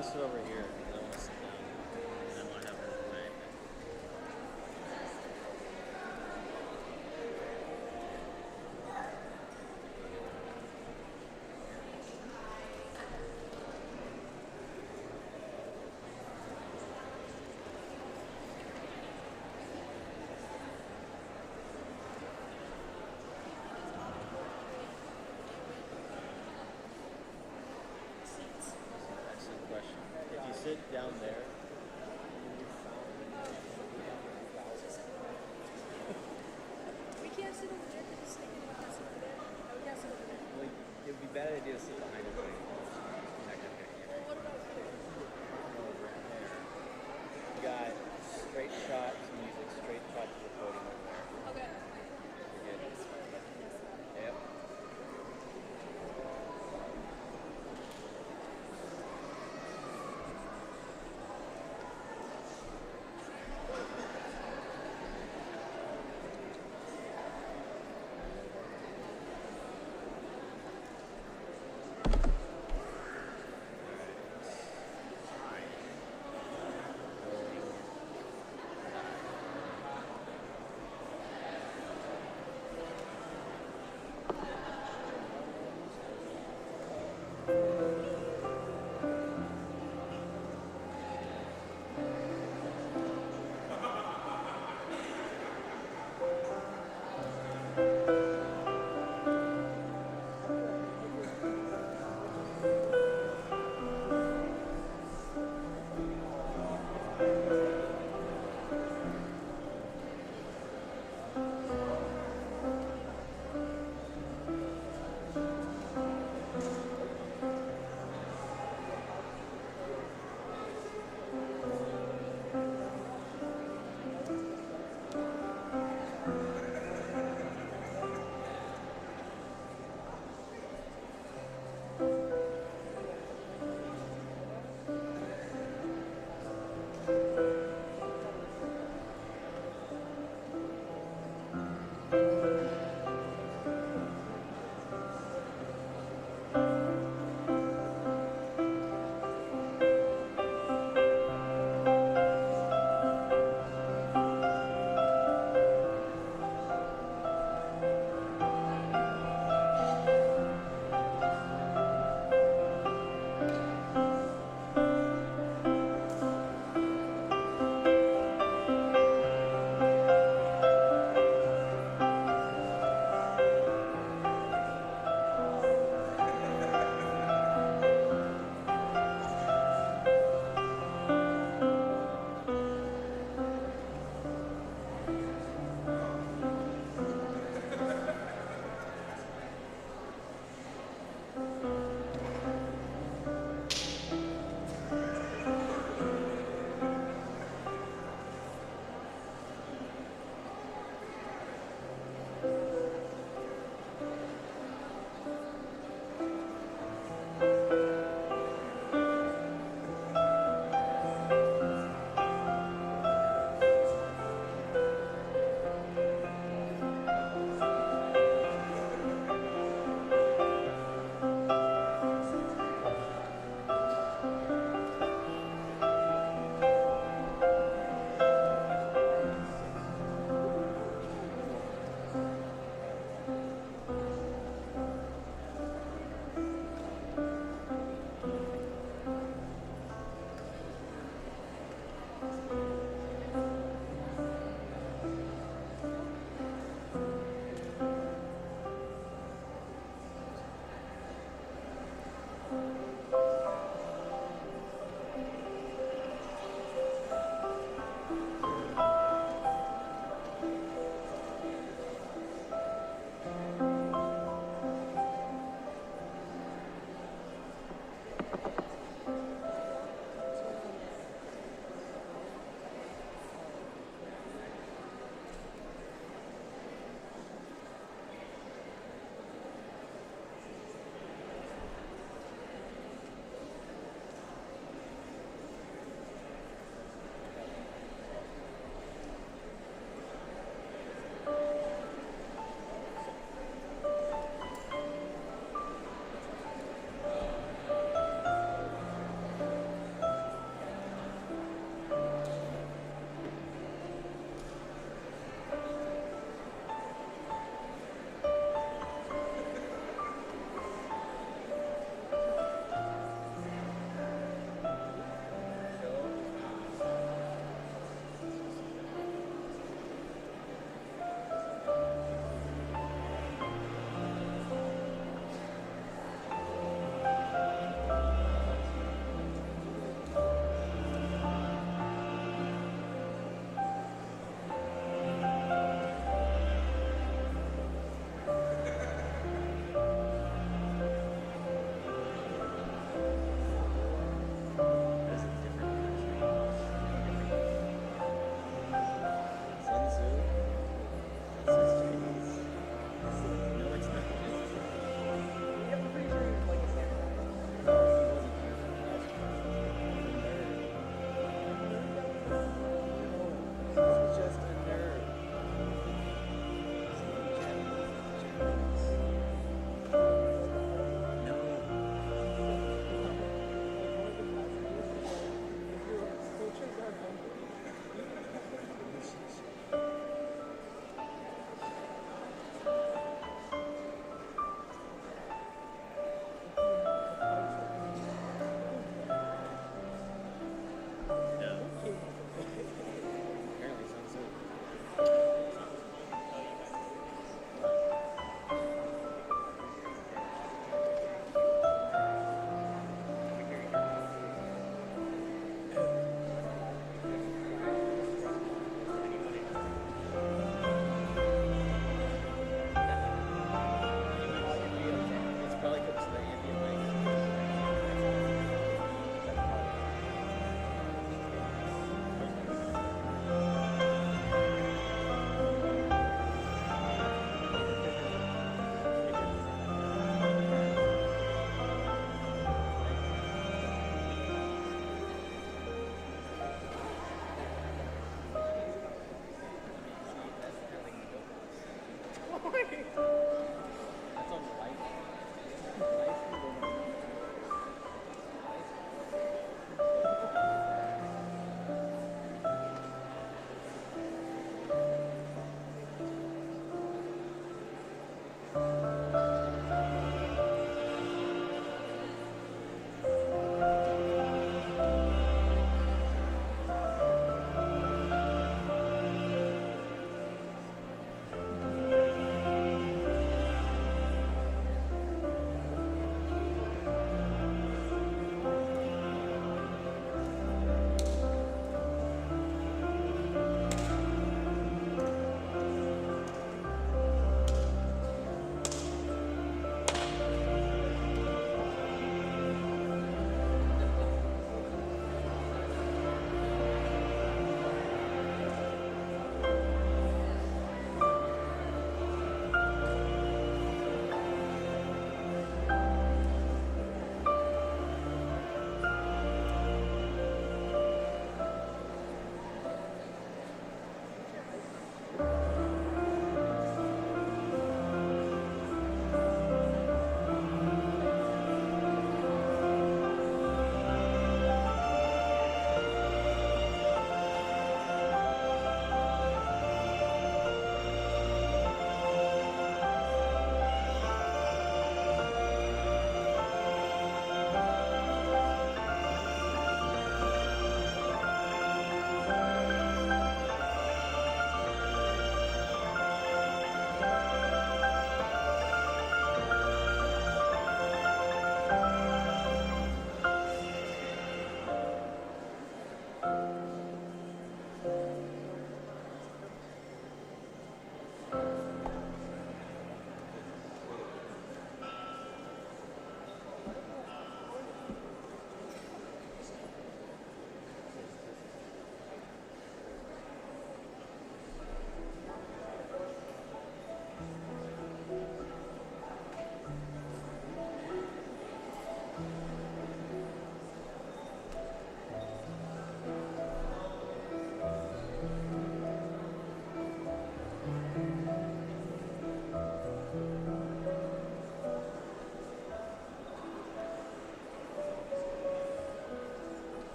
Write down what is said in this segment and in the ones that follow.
gonna sit over here because I want to sit down. And I want to have her way. Excellent question. If you sit down there, We can't sit over there because it's thinking we can't sit over there. No, we can't sit over there. well, it would be a bad idea to sit behind a thing. You're not gonna get Well, what about here? over there. You got straight shot to music, straight shot to the podium over there. Okay. You're good. Thanks for letting us know. Yep.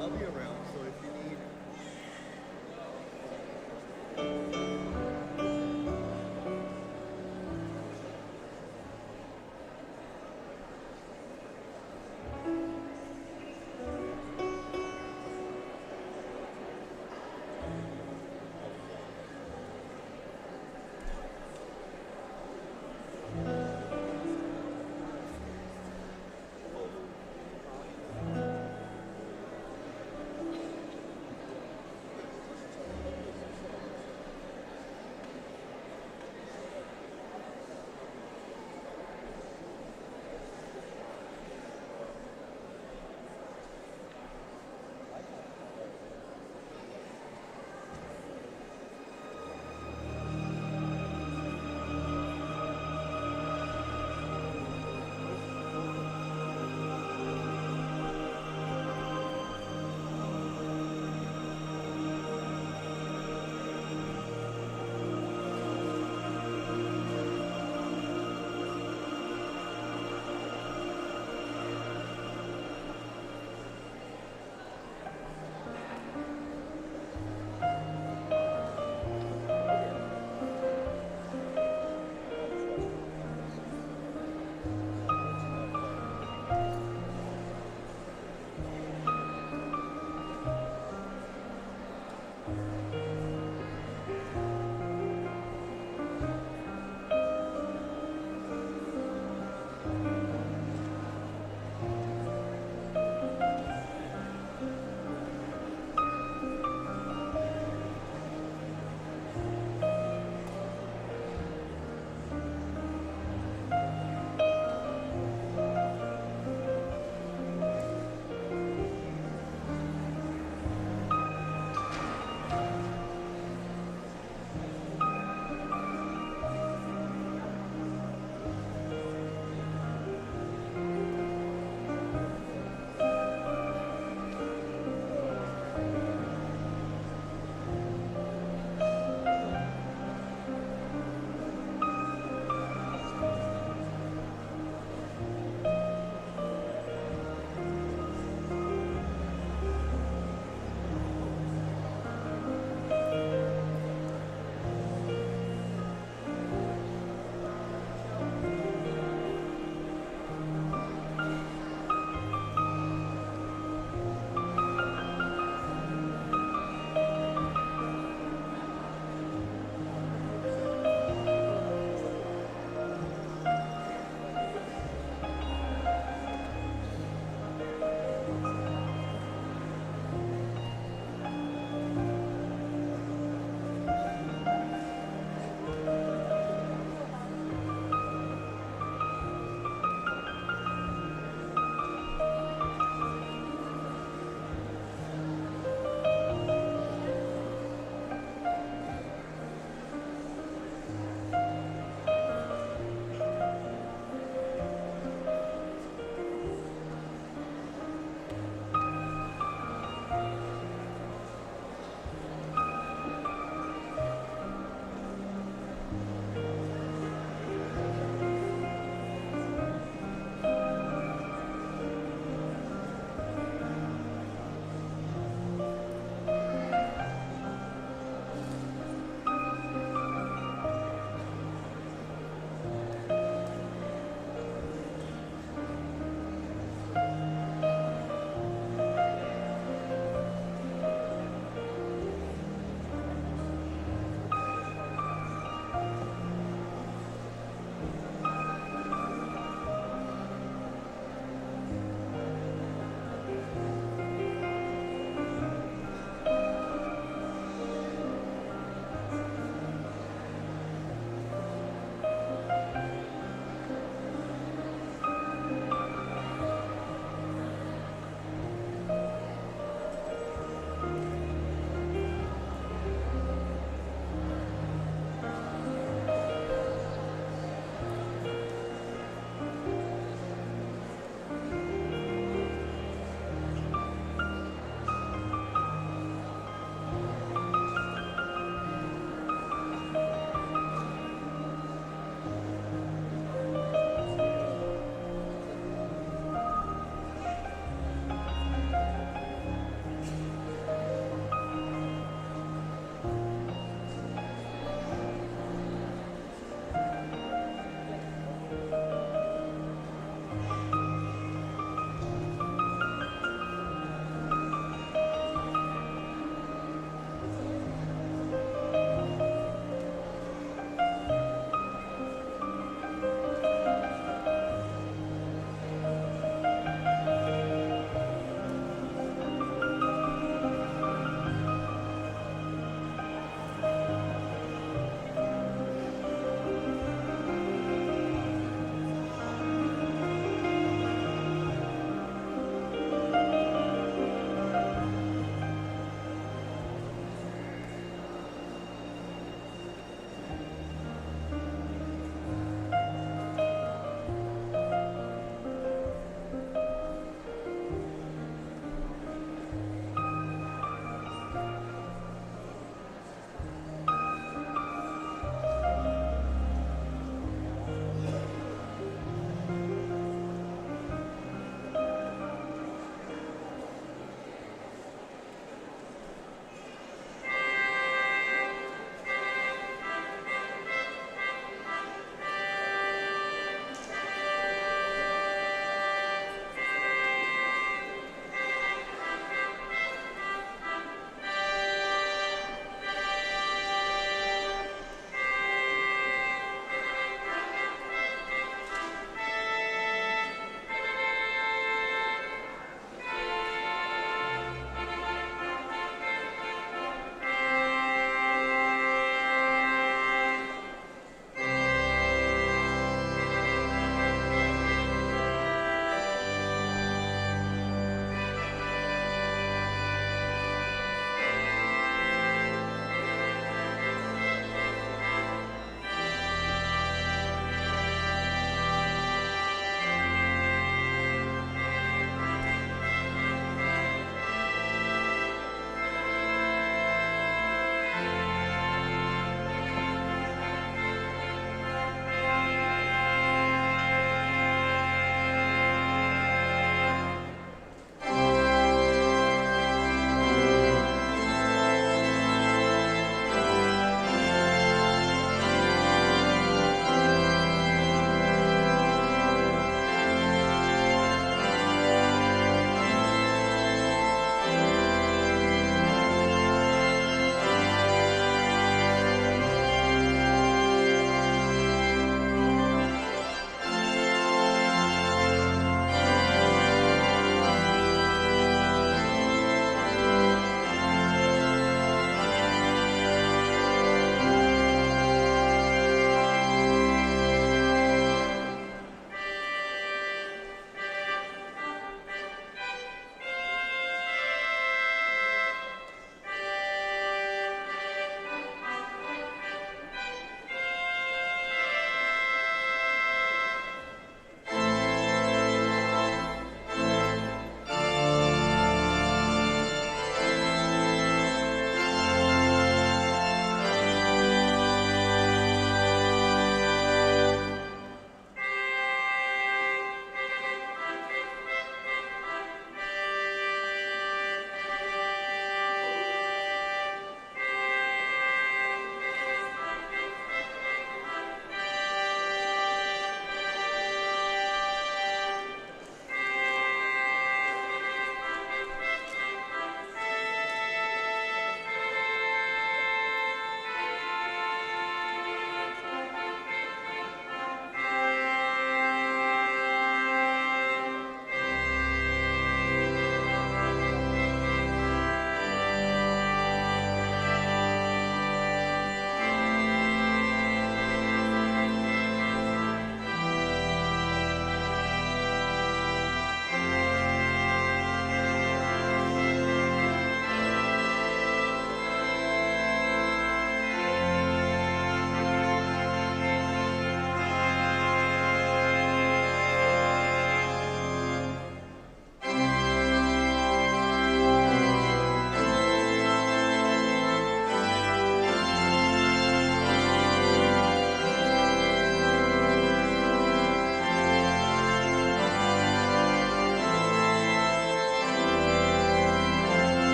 I'll be around, so if you need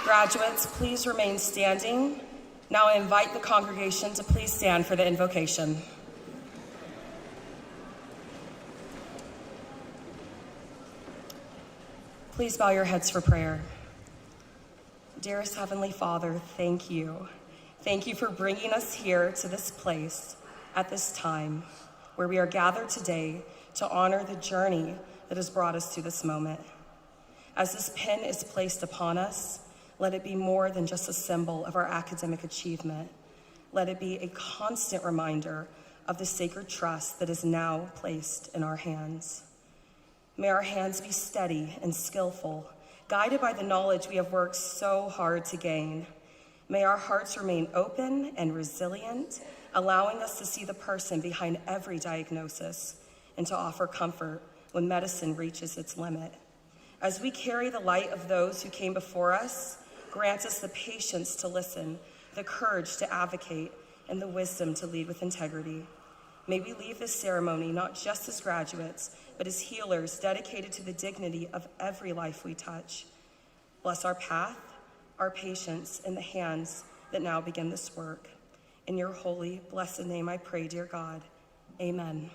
Graduates, please remain standing. Now I invite the congregation to please stand for the invocation. Please bow your heads for prayer. Dearest Heavenly Father, thank you. Thank you for bringing us here to this place at this time where we are gathered today to honor the journey that has brought us to this moment. As this pin is placed upon us, let it be more than just a symbol of our academic achievement. Let it be a constant reminder of the sacred trust that is now placed in our hands. May our hands be steady and skillful, guided by the knowledge we have worked so hard to gain. May our hearts remain open and resilient, allowing us to see the person behind every diagnosis and to offer comfort when medicine reaches its limit. As we carry the light of those who came before us, grant us the patience to listen, the courage to advocate, and the wisdom to lead with integrity. May we leave this ceremony not just as graduates, but as healers dedicated to the dignity of every life we touch. Bless our path, our patience, and the hands that now begin this work. In your holy, blessed name I pray, dear God. Amen.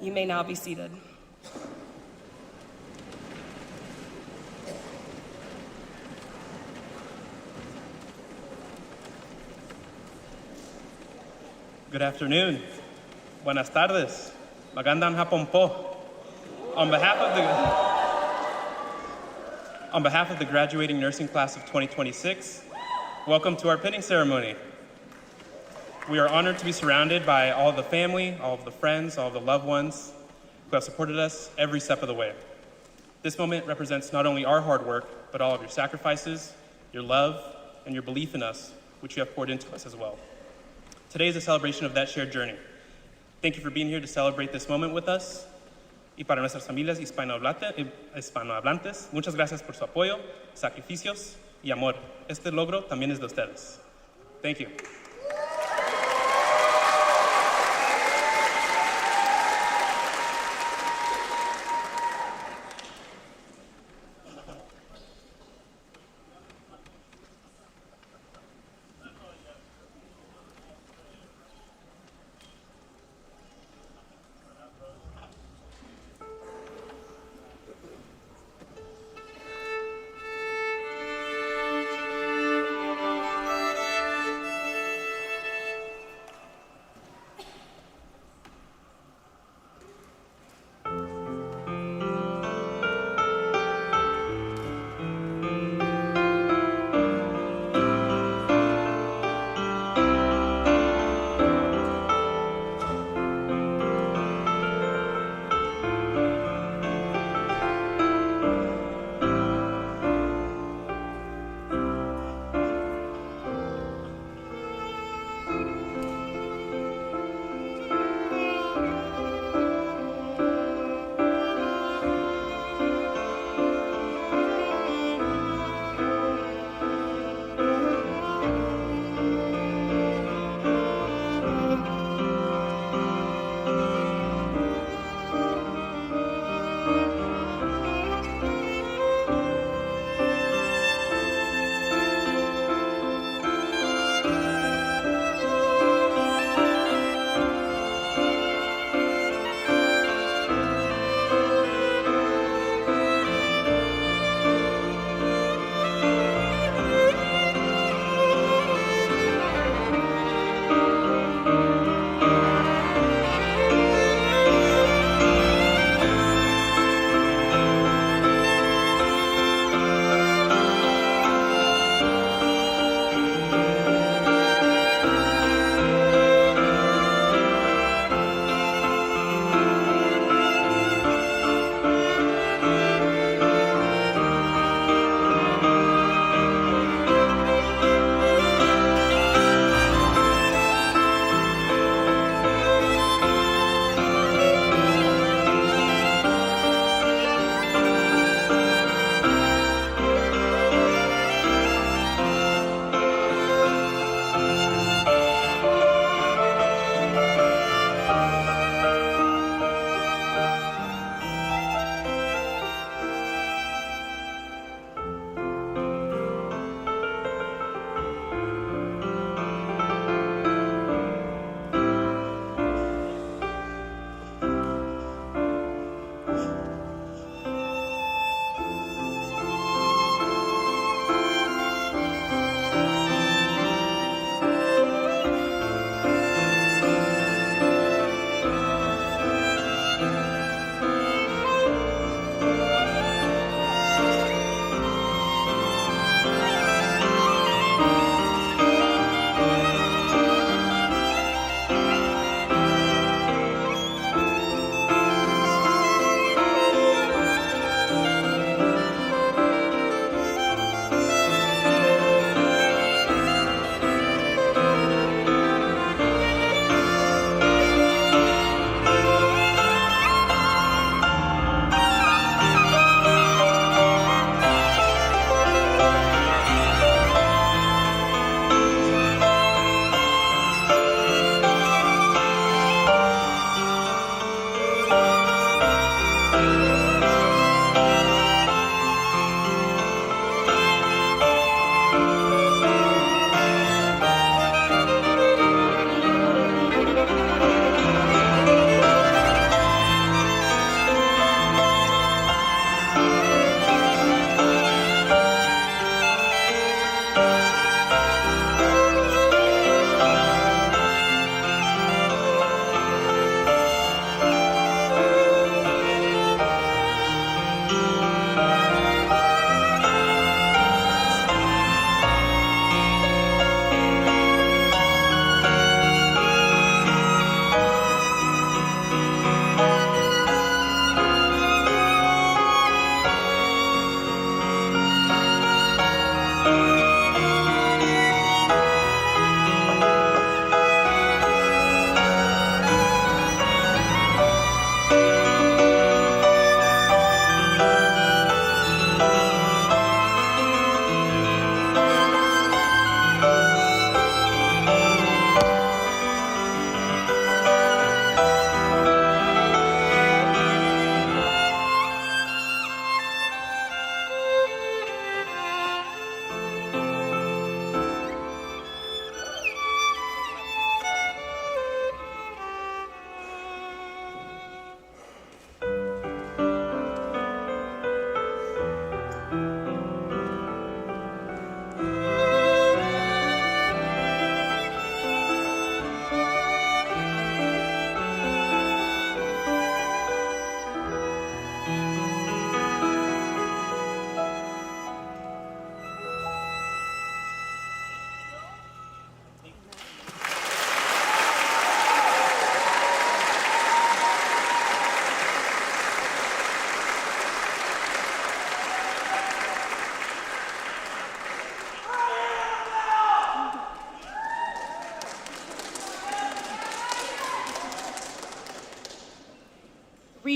You may now be seated. Good afternoon. Buenas tardes. Magandang hapon po. On behalf of the graduating nursing class of 2026, welcome to our pinning ceremony. We are honored to be surrounded by all of the family, all of the friends, all of the loved ones who have supported us every step of the way. This moment represents not only our hard work, but all of your sacrifices, your love, and your belief in us, which you have poured into us as well. Today is a celebration of that shared journey. Thank you for being here to celebrate this moment with us. Y para nuestras familias hispanohablantes, muchas gracias por su apoyo, sacrificios y amor. Este logro también es de ustedes. Thank you.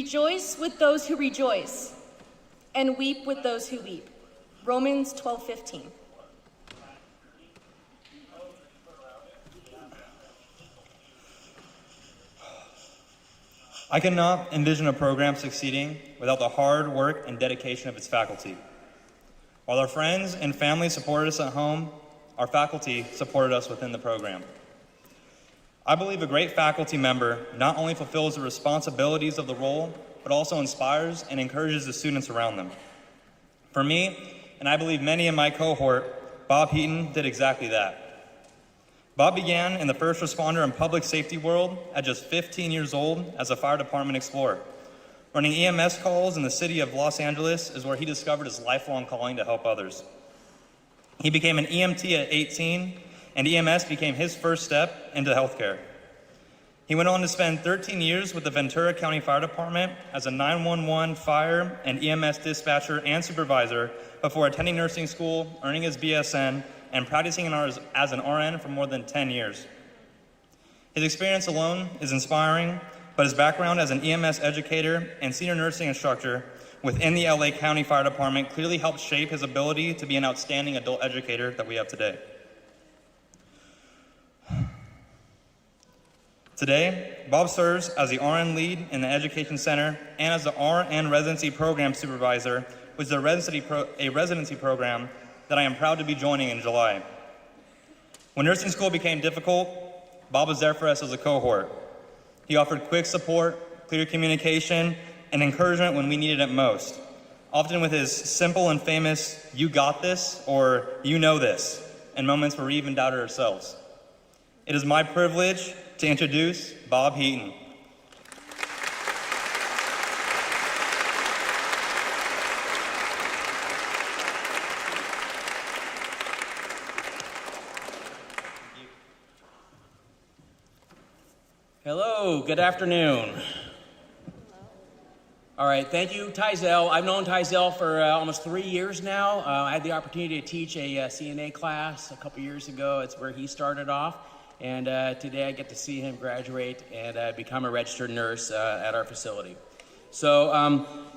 Rejoice with those who rejoice, and weep with those who weep. Romans 12:15. I cannot envision a program succeeding without the hard work and dedication of its faculty. While our friends and family supported us at home, our faculty supported us within the program. I believe a great faculty member not only fulfills the responsibilities of the role, but also inspires and encourages the students around them. For me, and I believe many in my cohort, Bob Heaton did exactly that. Bob began in the first responder and public safety world at just 15 years old as a fire department explorer. Running EMS calls in the city of Los Angeles is where he discovered his lifelong calling to help others. He became an EMT at 18, and EMS became his first step into healthcare. He went on to spend 13 years with the Ventura County Fire Department as a 911 fire and EMS dispatcher and supervisor before attending nursing school, earning his BSN, and practicing as an RN for more than 10 years. His experience alone is inspiring, but his background as an EMS educator and senior nursing instructor within the LA County Fire Department clearly helped shape his ability to be an outstanding adult educator that we have today. Today, Bob serves as the RN lead in the Education Center and as the RN Residency Program Supervisor, which is a residency program that I am proud to be joining in July. When nursing school became difficult, Bob was there for us as a cohort. He offered quick support, clear communication, and encouragement when we needed it most, often with his simple and famous, "You got this," or "You know this," in moments where we even doubted ourselves. It is my privilege to introduce Bob Heaton. Hello, good afternoon. All right, thank you, Tyzel. I've known Tyzel for almost 3 years now. I had the opportunity to teach a CNA class a couple years ago. It's where he started off. And today I get to see him graduate and become a registered nurse at our facility. So,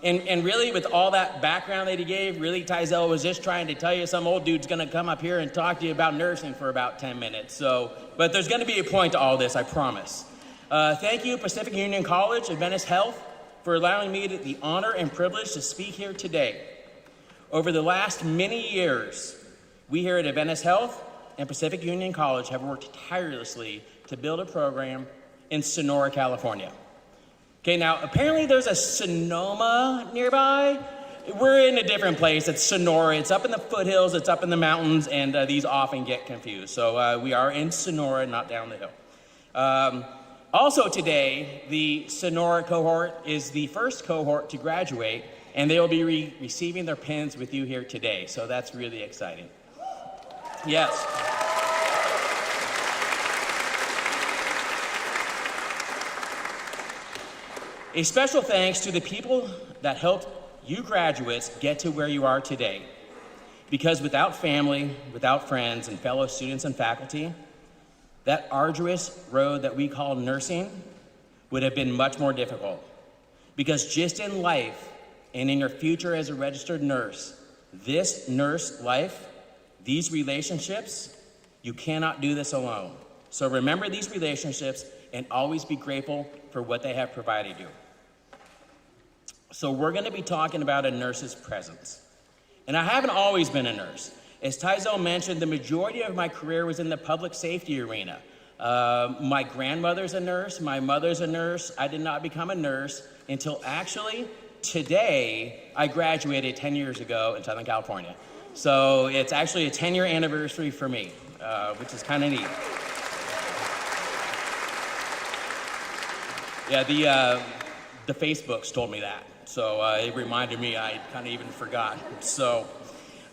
and really with all that background that he gave, really Tyzel was just trying to tell you some old dude's gonna come up here and talk to you about nursing for about 10 minutes. So, but there's gonna be a point to all this, I promise. Thank you, Pacific Union College, Adventist Health, for allowing me the honor and privilege to speak here today. Over the last many years, we here at Adventist Health and Pacific Union College have worked tirelessly to build a program in Sonora, California. Okay, now apparently there's a Sonoma nearby. We're in a different place. It's Sonora. It's up in the foothills. It's up in the mountains, and these often get confused. So we are in Sonora, not down the hill. Also today, the Sonora cohort is the first cohort to graduate, and they will be receiving their pins with you here today. So that's really exciting. Yes. A special thanks to the people that helped you graduates get to where you are today. Because without family, without friends, and fellow students and faculty, that arduous road that we call nursing would have been much more difficult. Because just in life and in your future as a registered nurse, this nurse life, these relationships, you cannot do this alone. So remember these relationships and always be grateful for what they have provided you. So we're gonna be talking about a nurse's presence. And I haven't always been a nurse. As Tyzel mentioned, the majority of my career was in the public safety arena. My grandmother's a nurse, my mother's a nurse. I did not become a nurse until actually today I graduated 10 years ago in Southern California. So it's actually a 10-year anniversary for me, which is kind of neat. Yeah, the Facebooks told me that. So it reminded me, I kind of even forgot. So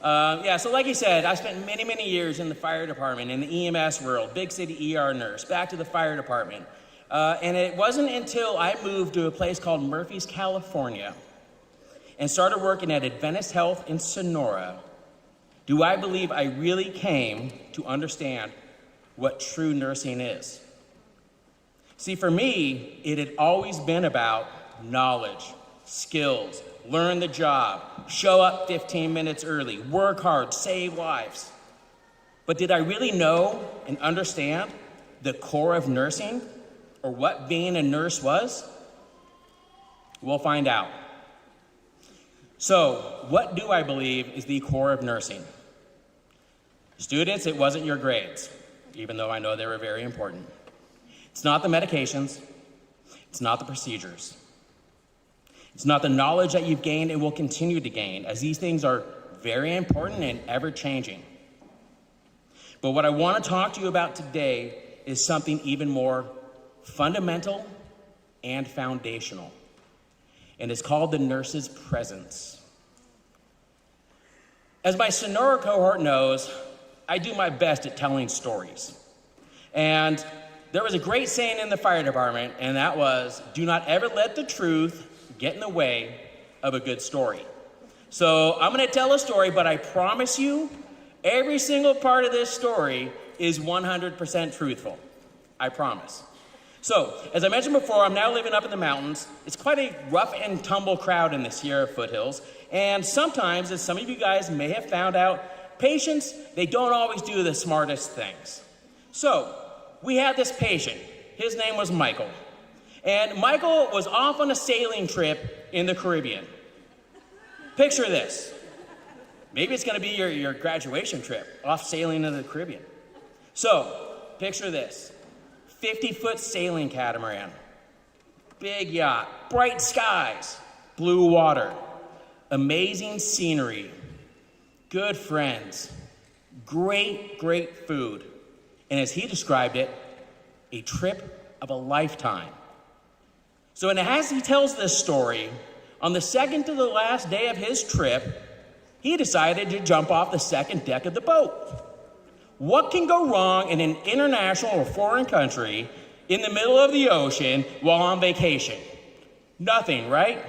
so like you said, I spent many, many years in the fire department, in the EMS world, big city ER nurse, back to the fire department. And it wasn't until I moved to a place called Murphy's, California, and started working at Adventist Health in Sonora, do I believe I really came to understand what true nursing is. See, for me, it had always been about knowledge, skills, learn the job, show up 15 minutes early, work hard, save lives. But did I really know and understand the core of nursing, or what being a nurse was? We'll find out. So, what do I believe is the core of nursing? Students, it wasn't your grades, even though I know they were very important. It's not the medications. It's not the procedures. It's not the knowledge that you've gained and will continue to gain, as these things are very important and ever-changing. But what I want to talk to you about today is something even more fundamental and foundational. And it's called the nurse's presence. As my Sonora cohort knows, I do my best at telling stories. And there was a great saying in the fire department, and that was, do not ever let the truth get in the way of a good story. So I'm going to tell a story, but I promise you, every single part of this story is 100% truthful. I promise. So, as I mentioned before, I'm now living up in the mountains. It's quite a rough and tumble crowd in the Sierra foothills. And sometimes, as some of you guys may have found out, patients, they don't always do the smartest things. So, we had this patient. His name was Michael. And Michael was off on a sailing trip in the Caribbean. Picture this. Maybe it's going to be your graduation trip, off sailing in the Caribbean. So, picture this. 50-foot sailing catamaran, big yacht, bright skies, blue water, amazing scenery, good friends, great, great food, and as he described it, a trip of a lifetime. So, and as he tells this story, on the second to the last day of his trip, he decided to jump off the second deck of the boat. What can go wrong in an international or foreign country in the middle of the ocean while on vacation? Nothing, right?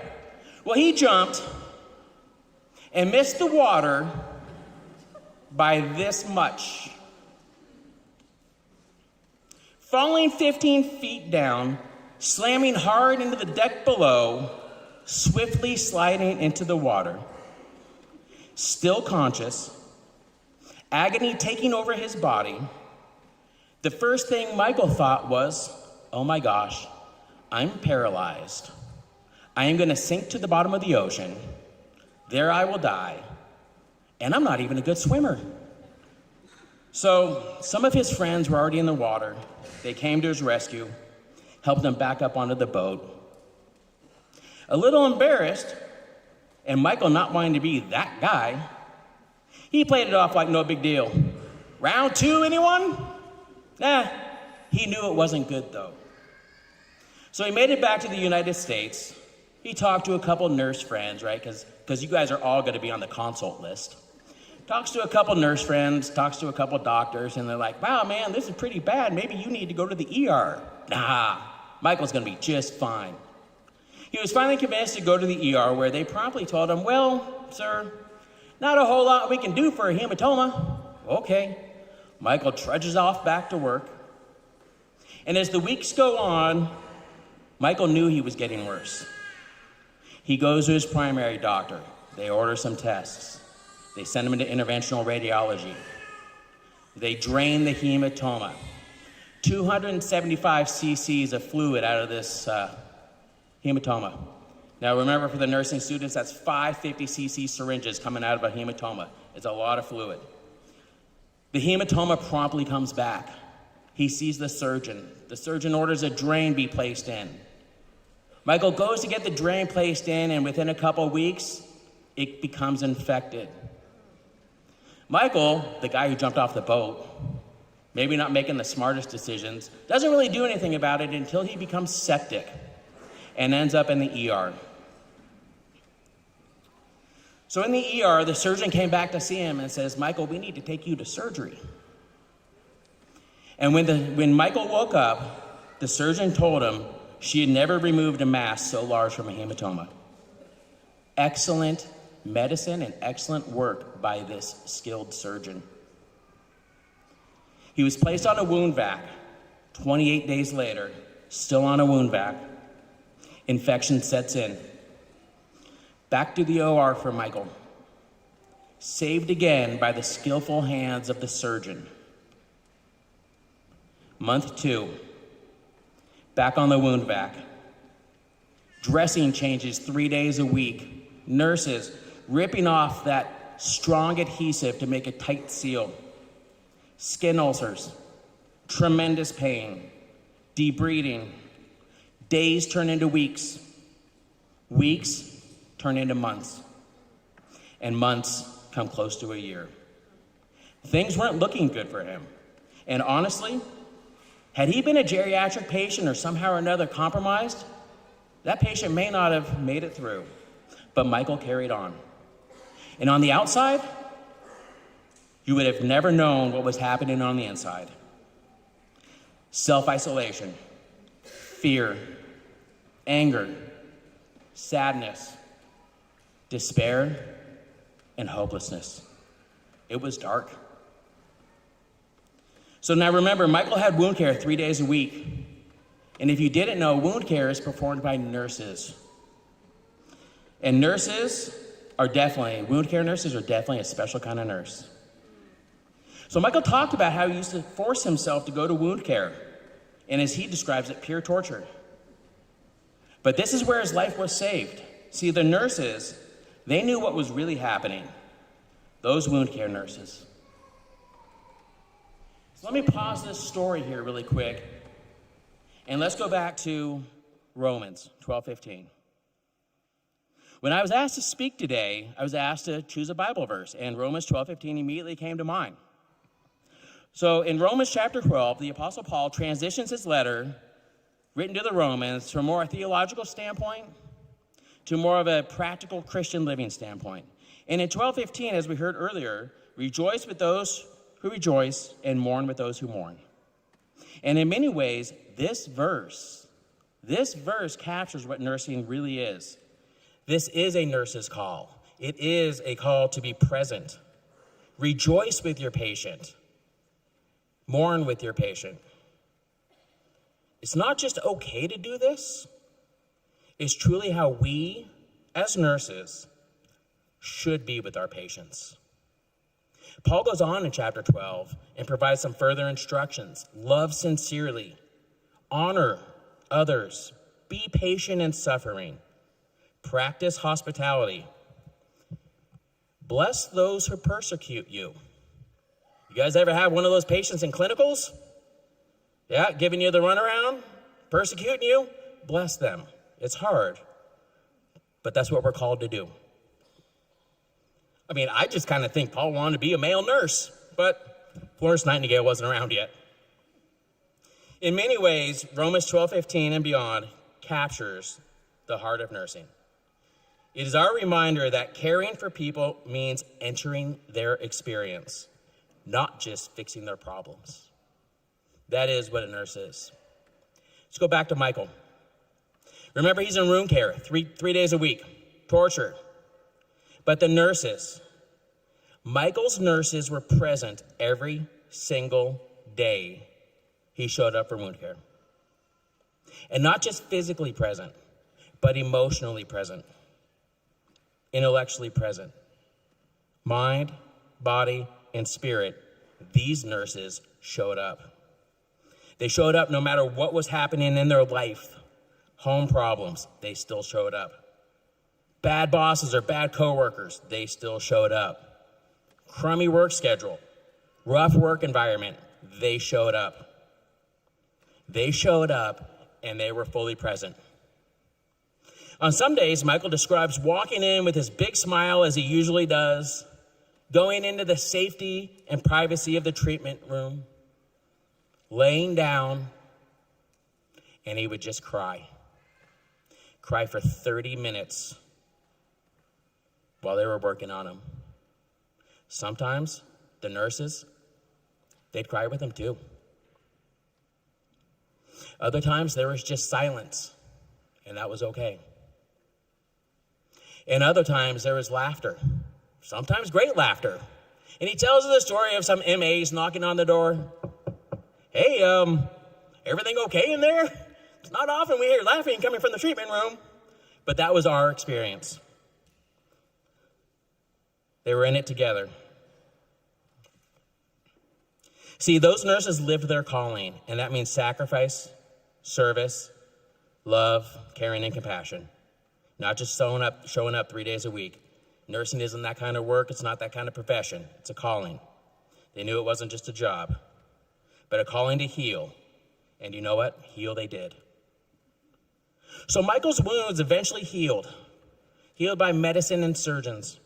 Well, he jumped and missed the water by this much. Falling 15 feet down, slamming hard into the deck below, swiftly sliding into the water. Still conscious, agony taking over his body, the first thing Michael thought was, oh my gosh, I'm paralyzed. I am going to sink to the bottom of the ocean. There I will die. And I'm not even a good swimmer. So some of his friends were already in the water. They came to his rescue, helped him back up onto the boat. A little embarrassed, and Michael not wanting to be that guy, he played it off like no big deal. Round two, anyone? He knew it wasn't good though. So he made it back to the United States. He talked to a couple nurse friends, right? Because you guys are all going to be on the consult list. Talks to a couple nurse friends, talks to a couple doctors, and they're like, wow, man, this is pretty bad. Maybe you need to go to the ER. Nah, Michael's going to be just fine. He was finally convinced to go to the ER, where they promptly told him, well, sir, not a whole lot we can do for a hematoma. Okay. Michael trudges off back to work. And as the weeks go on, Michael knew he was getting worse. He goes to his primary doctor. They order some tests. They send him into interventional radiology. They drain the hematoma. 275 cc's of fluid out of this hematoma. Now remember, for the nursing students, that's 550 cc syringes coming out of a hematoma. It's a lot of fluid. The hematoma promptly comes back. He sees the surgeon. The surgeon orders a drain be placed in. Michael goes to get the drain placed in, and within a couple weeks, it becomes infected. Michael, the guy who jumped off the boat, maybe not making the smartest decisions, doesn't really do anything about it until he becomes septic and ends up in the ER. So in the ER, the surgeon came back to see him and says, Michael, we need to take you to surgery. And when Michael woke up, the surgeon told him she had never removed a mass so large from a hematoma. Excellent medicine and excellent work by this skilled surgeon. He was placed on a wound vac. 28 days later, still on a wound vac. Infection sets in. Back to the OR for Michael. Saved again by the skillful hands of the surgeon. Month 2. Back on the wound vac. Dressing changes 3 days a week. Nurses ripping off that strong adhesive to make a tight seal. Skin ulcers. Tremendous pain. Debriding. Days turn into weeks. Weeks turn into months. And months come close to a year. Things weren't looking good for him. And honestly, had he been a geriatric patient or somehow or another compromised, that patient may not have made it through. But Michael carried on. And on the outside, you would have never known what was happening on the inside. Self-isolation, fear, anger, sadness, despair, and hopelessness. It was dark. So now remember, Michael had wound care 3 days a week. And if you didn't know, wound care is performed by nurses. And wound care nurses are definitely a special kind of nurse. So Michael talked about how he used to force himself to go to wound care. And as he describes it, pure torture. But this is where his life was saved. See, the nurses, they knew what was really happening. Those wound care nurses. So let me pause this story here really quick. And let's go back to Romans 12:15. When I was asked to speak today, I was asked to choose a Bible verse, and Romans 12:15 immediately came to mind. So in Romans chapter 12, the Apostle Paul transitions his letter written to the Romans from more a theological standpoint to more of a practical Christian living standpoint. And in 12:15, as we heard earlier, rejoice with those who rejoice and mourn with those who mourn. And in many ways, this verse captures what nursing really is. This is a nurse's call. It is a call to be present. Rejoice with your patient. Mourn with your patient. It's not just okay to do this. It's truly how we, as nurses, should be with our patients. Paul goes on in chapter 12 and provides some further instructions. Love sincerely. Honor others. Be patient in suffering. Practice hospitality. Bless those who persecute you. You guys ever have one of those patients in clinicals? Yeah, giving you the runaround, persecuting you? Bless them. It's hard, but that's what we're called to do. I mean, I just kind of think Paul wanted to be a male nurse, but Florence Nightingale wasn't around yet. In many ways, Romans 12:15 and beyond captures the heart of nursing. It is our reminder that caring for people means entering their experience, not just fixing their problems. That is what a nurse is. Let's go back to Michael. Remember, he's in room care three days a week, torture. But the nurses, Michael's nurses were present every single day he showed up for wound care. And not just physically present, but emotionally present, intellectually present. Mind, body, and spirit, these nurses showed up. They showed up no matter what was happening in their life. Home problems, they still showed up. Bad bosses or bad coworkers, they still showed up. Crummy work schedule, rough work environment, they showed up. They showed up and they were fully present. On some days, Michael describes walking in with his big smile as he usually does, going into the safety and privacy of the treatment room, laying down, and he would just cry. Cry for 30 minutes while they were working on him. Sometimes the nurses, they'd cry with him too. Other times there was just silence, and that was okay. And other times there was laughter, sometimes great laughter. And he tells us the story of some MAs knocking on the door. Hey, everything okay in there? It's not often we hear laughing coming from the treatment room, but that was our experience. They were in it together. See, those nurses lived their calling, and that means sacrifice, service, love, caring, and compassion. Not just showing up 3 days a week. Nursing isn't that kind of work. It's not that kind of profession. It's a calling. They knew it wasn't just a job, but a calling to heal. And you know what? Heal they did. So Michael's wounds eventually healed by medicine and surgeons.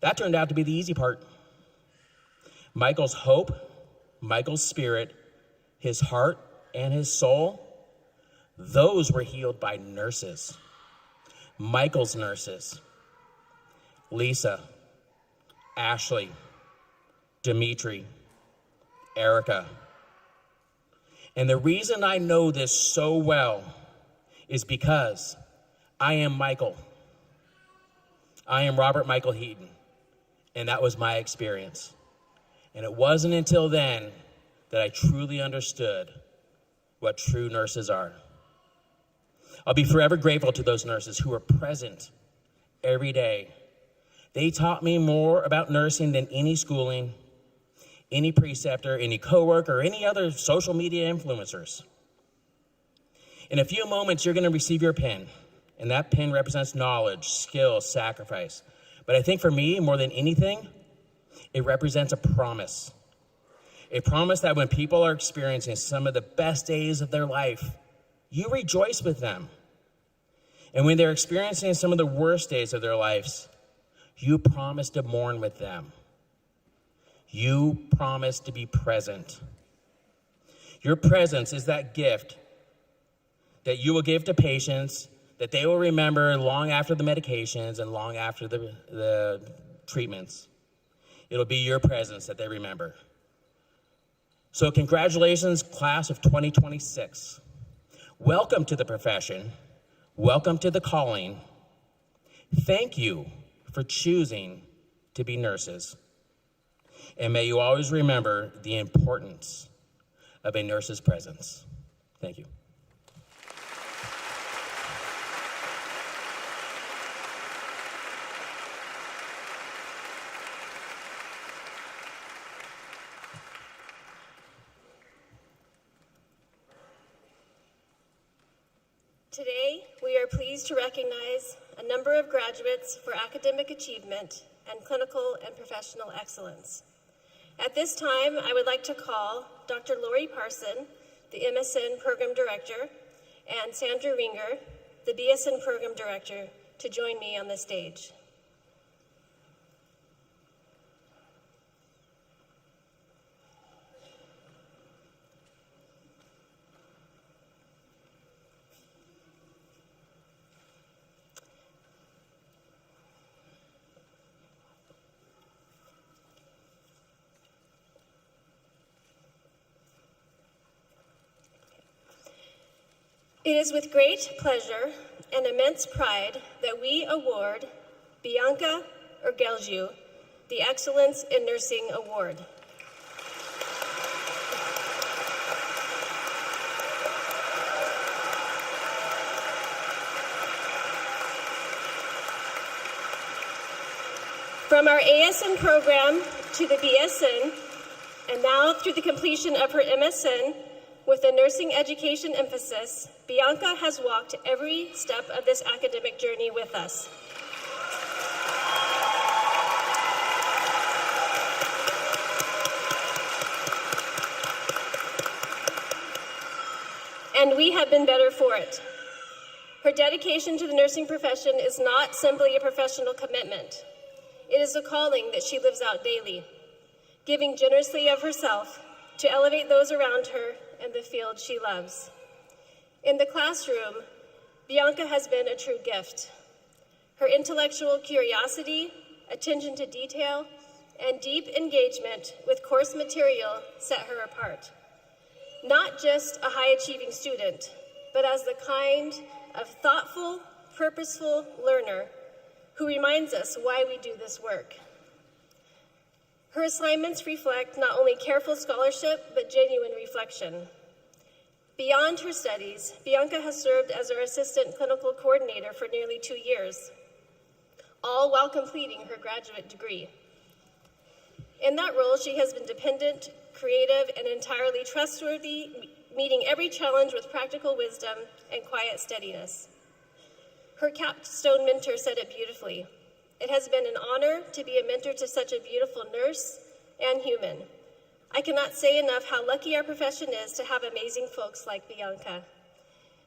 That turned out to be the easy part. Michael's hope, Michael's spirit, his heart, and his soul, those were healed by nurses. Michael's nurses. Lisa, Ashley, Dimitri, Erica. And the reason I know this so well is because I am Michael. I am Robert Michael Heaton, and that was my experience. And it wasn't until then that I truly understood what true nurses are. I'll be forever grateful to those nurses who were present every day. They taught me more about nursing than any schooling, any preceptor, any coworker, or any other social media influencers. In a few moments, you're going to receive your pin, and that pin represents knowledge, skill, sacrifice. But I think for me, more than anything, it represents a promise. A promise that when people are experiencing some of the best days of their life, you rejoice with them. And when they're experiencing some of the worst days of their lives, you promise to mourn with them. You promise to be present. Your presence is that gift that you will give to patients that they will remember long after the medications and long after the treatments. It'll be your presence that they remember. So congratulations, class of 2026. Welcome to the profession. Welcome to the calling. Thank you for choosing to be nurses. And may you always remember the importance of a nurse's presence. Thank you. Today, we are pleased to recognize a number of graduates for academic achievement and clinical and professional excellence. At this time, I would like to call Dr. Lori Parson, the MSN Program Director, and Sandra Ringer, the BSN Program Director, to join me on the stage. It is with great pleasure and immense pride that we award Bianca Urgelju the Excellence in Nursing Award. From our ASN program to the BSN, and now through the completion of her MSN with a nursing education emphasis, Bianca has walked every step of this academic journey with us. And we have been better for it. Her dedication to the nursing profession is not simply a professional commitment. It is a calling that she lives out daily, giving generously of herself to elevate those around her and the field she loves. In the classroom, Bianca has been a true gift. Her intellectual curiosity, attention to detail, and deep engagement with course material set her apart. Not just a high-achieving student, but as the kind of thoughtful, purposeful learner who reminds us why we do this work. Her assignments reflect not only careful scholarship, but genuine reflection. Beyond her studies, Bianca has served as our assistant clinical coordinator for nearly 2 years, all while completing her graduate degree. In that role, she has been dependent, creative, and entirely trustworthy, meeting every challenge with practical wisdom and quiet steadiness. Her capstone mentor said it beautifully. It has been an honor to be a mentor to such a beautiful nurse and human. I cannot say enough how lucky our profession is to have amazing folks like Bianca.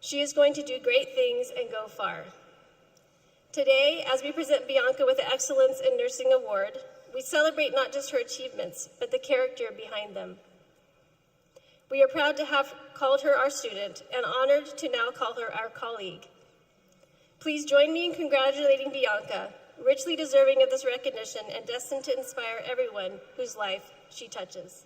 She is going to do great things and go far. Today, as we present Bianca with the Excellence in Nursing Award, we celebrate not just her achievements, but the character behind them. We are proud to have called her our student and honored to now call her our colleague. Please join me in congratulating Bianca, richly deserving of this recognition and destined to inspire everyone whose life she touches.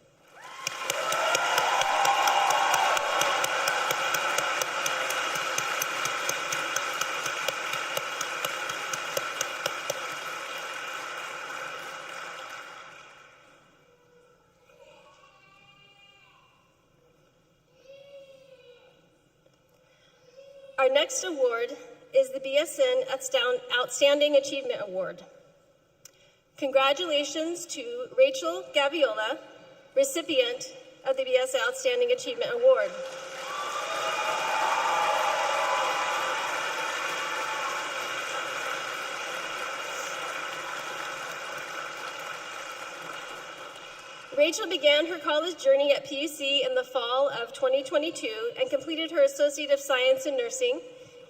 Our next award is the BSN Outstanding Achievement Award. Congratulations to Rachel Gaviola, recipient of the BSN Outstanding Achievement Award. Rachel began her college journey at PUC in the fall of 2022 and completed her Associate of Science in Nursing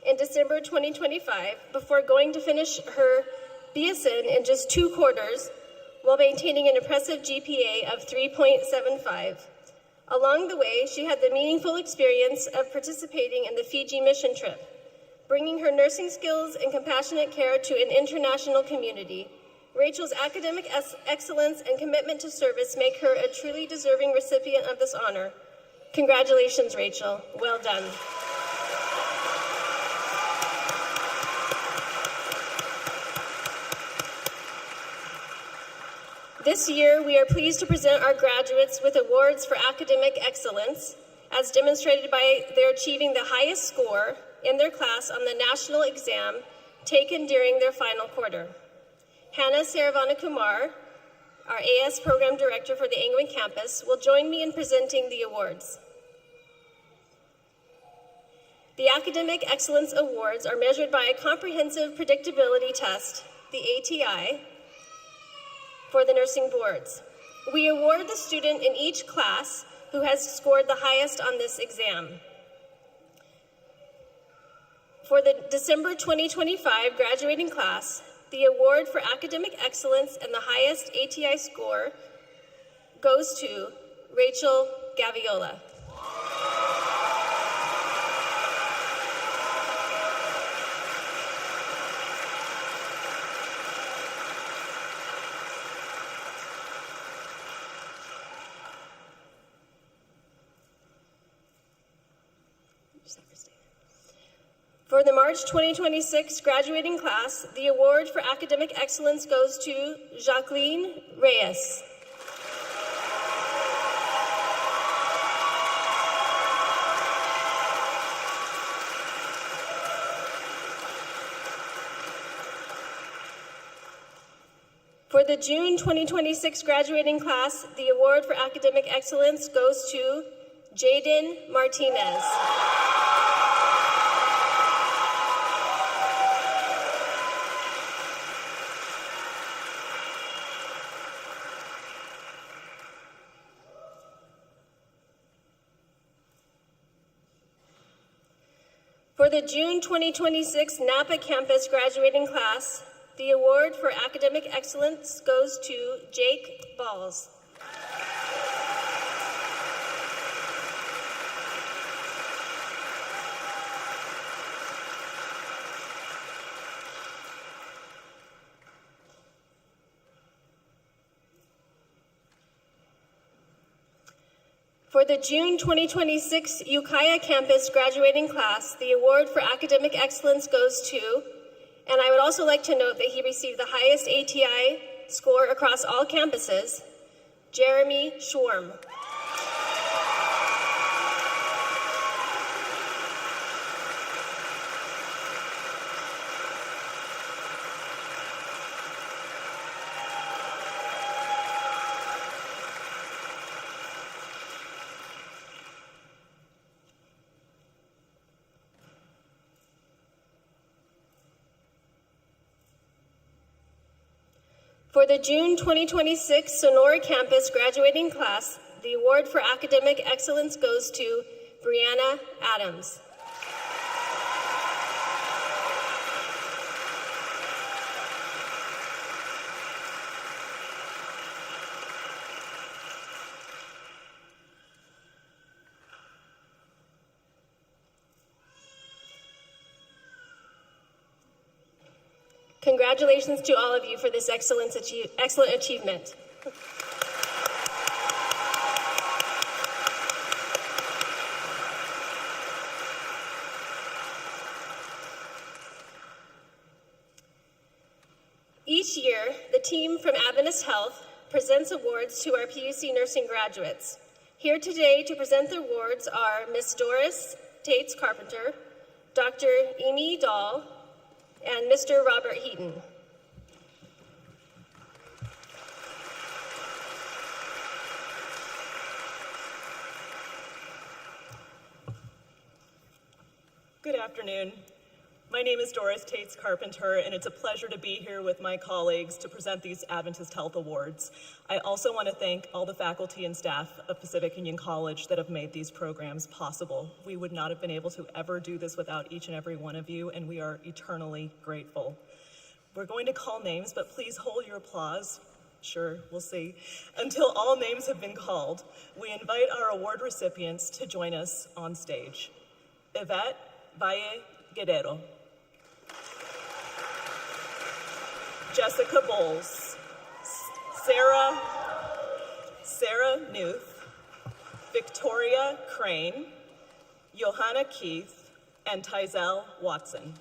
in December 2025 before going to finish her BSN in just 2 quarters while maintaining an impressive GPA of 3.75. Along the way, she had the meaningful experience of participating in the Fiji mission trip, bringing her nursing skills and compassionate care to an international community. Rachel's academic excellence and commitment to service make her a truly deserving recipient of this honor. Congratulations, Rachel. Well done. This year, we are pleased to present our graduates with awards for academic excellence, as demonstrated by their achieving the highest score in their class on the national exam taken during their final quarter. Hannah Saravanakumar, our AS Program Director for the Angwin campus, will join me in presenting the awards. The Academic Excellence Awards are measured by a comprehensive predictability test, the ATI, for the nursing boards. We award the student in each class who has scored the highest on this exam. For the December 2025 graduating class, the award for academic excellence and the highest ATI score goes to Rachel Gaviola. For the March 2026 graduating class, the award for academic excellence goes to Jacqueline Reyes. For the June 2026 graduating class, the award for academic excellence goes to Jaden Martinez. For the June 2026 Napa campus graduating class, the award for academic excellence goes to Jake Balls. For the June 2026 Ukiah campus graduating class, the award for academic excellence goes to, and I would also like to note that he received the highest ATI score across all campuses, Jeremy Schwarm. For the June 2026 Sonora Campus graduating class, the award for academic excellence goes to Brianna Adams. Congratulations to all of you for this excellent achievement. Each year, the team from Adventist Health presents awards to our PUC nursing graduates. Here today to present the awards are Ms. Doris Tates Carpenter, Dr. Amy Dahl, and Mr. Robert Heaton. Good afternoon. My name is Doris Tates Carpenter, and it's a pleasure to be here with my colleagues to present these Adventist Health Awards. I also want to thank all the faculty and staff of Pacific Union College that have made these programs possible. We would not have been able to ever do this without each and every one of you, and we are eternally grateful. We're going to call names, but please hold your applause. Sure, we'll see. Until all names have been called, we invite our award recipients to join us on stage. Yvette Valle Guerrero. Jessica Bowles, Sarah Newth, Victoria Crane, Johanna Keith, and Tizelle Watson.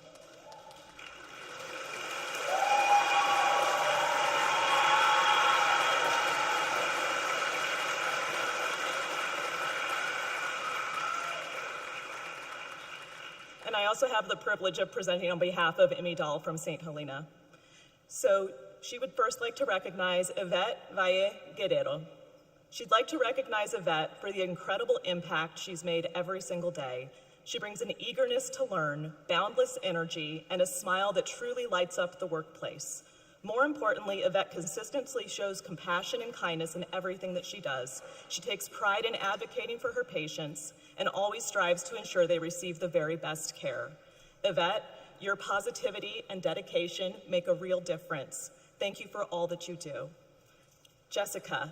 And I also have the privilege of presenting on behalf of Emmy Dahl from St. Helena. So she would first like to recognize Yvette Valle Guerrero. She'd like to recognize Yvette for the incredible impact she's made every single day. She brings an eagerness to learn, boundless energy, and a smile that truly lights up the workplace. More importantly, Yvette consistently shows compassion and kindness in everything that she does. She takes pride in advocating for her patients and always strives to ensure they receive the very best care. Yvette, your positivity and dedication make a real difference. Thank you for all that you do. Jessica.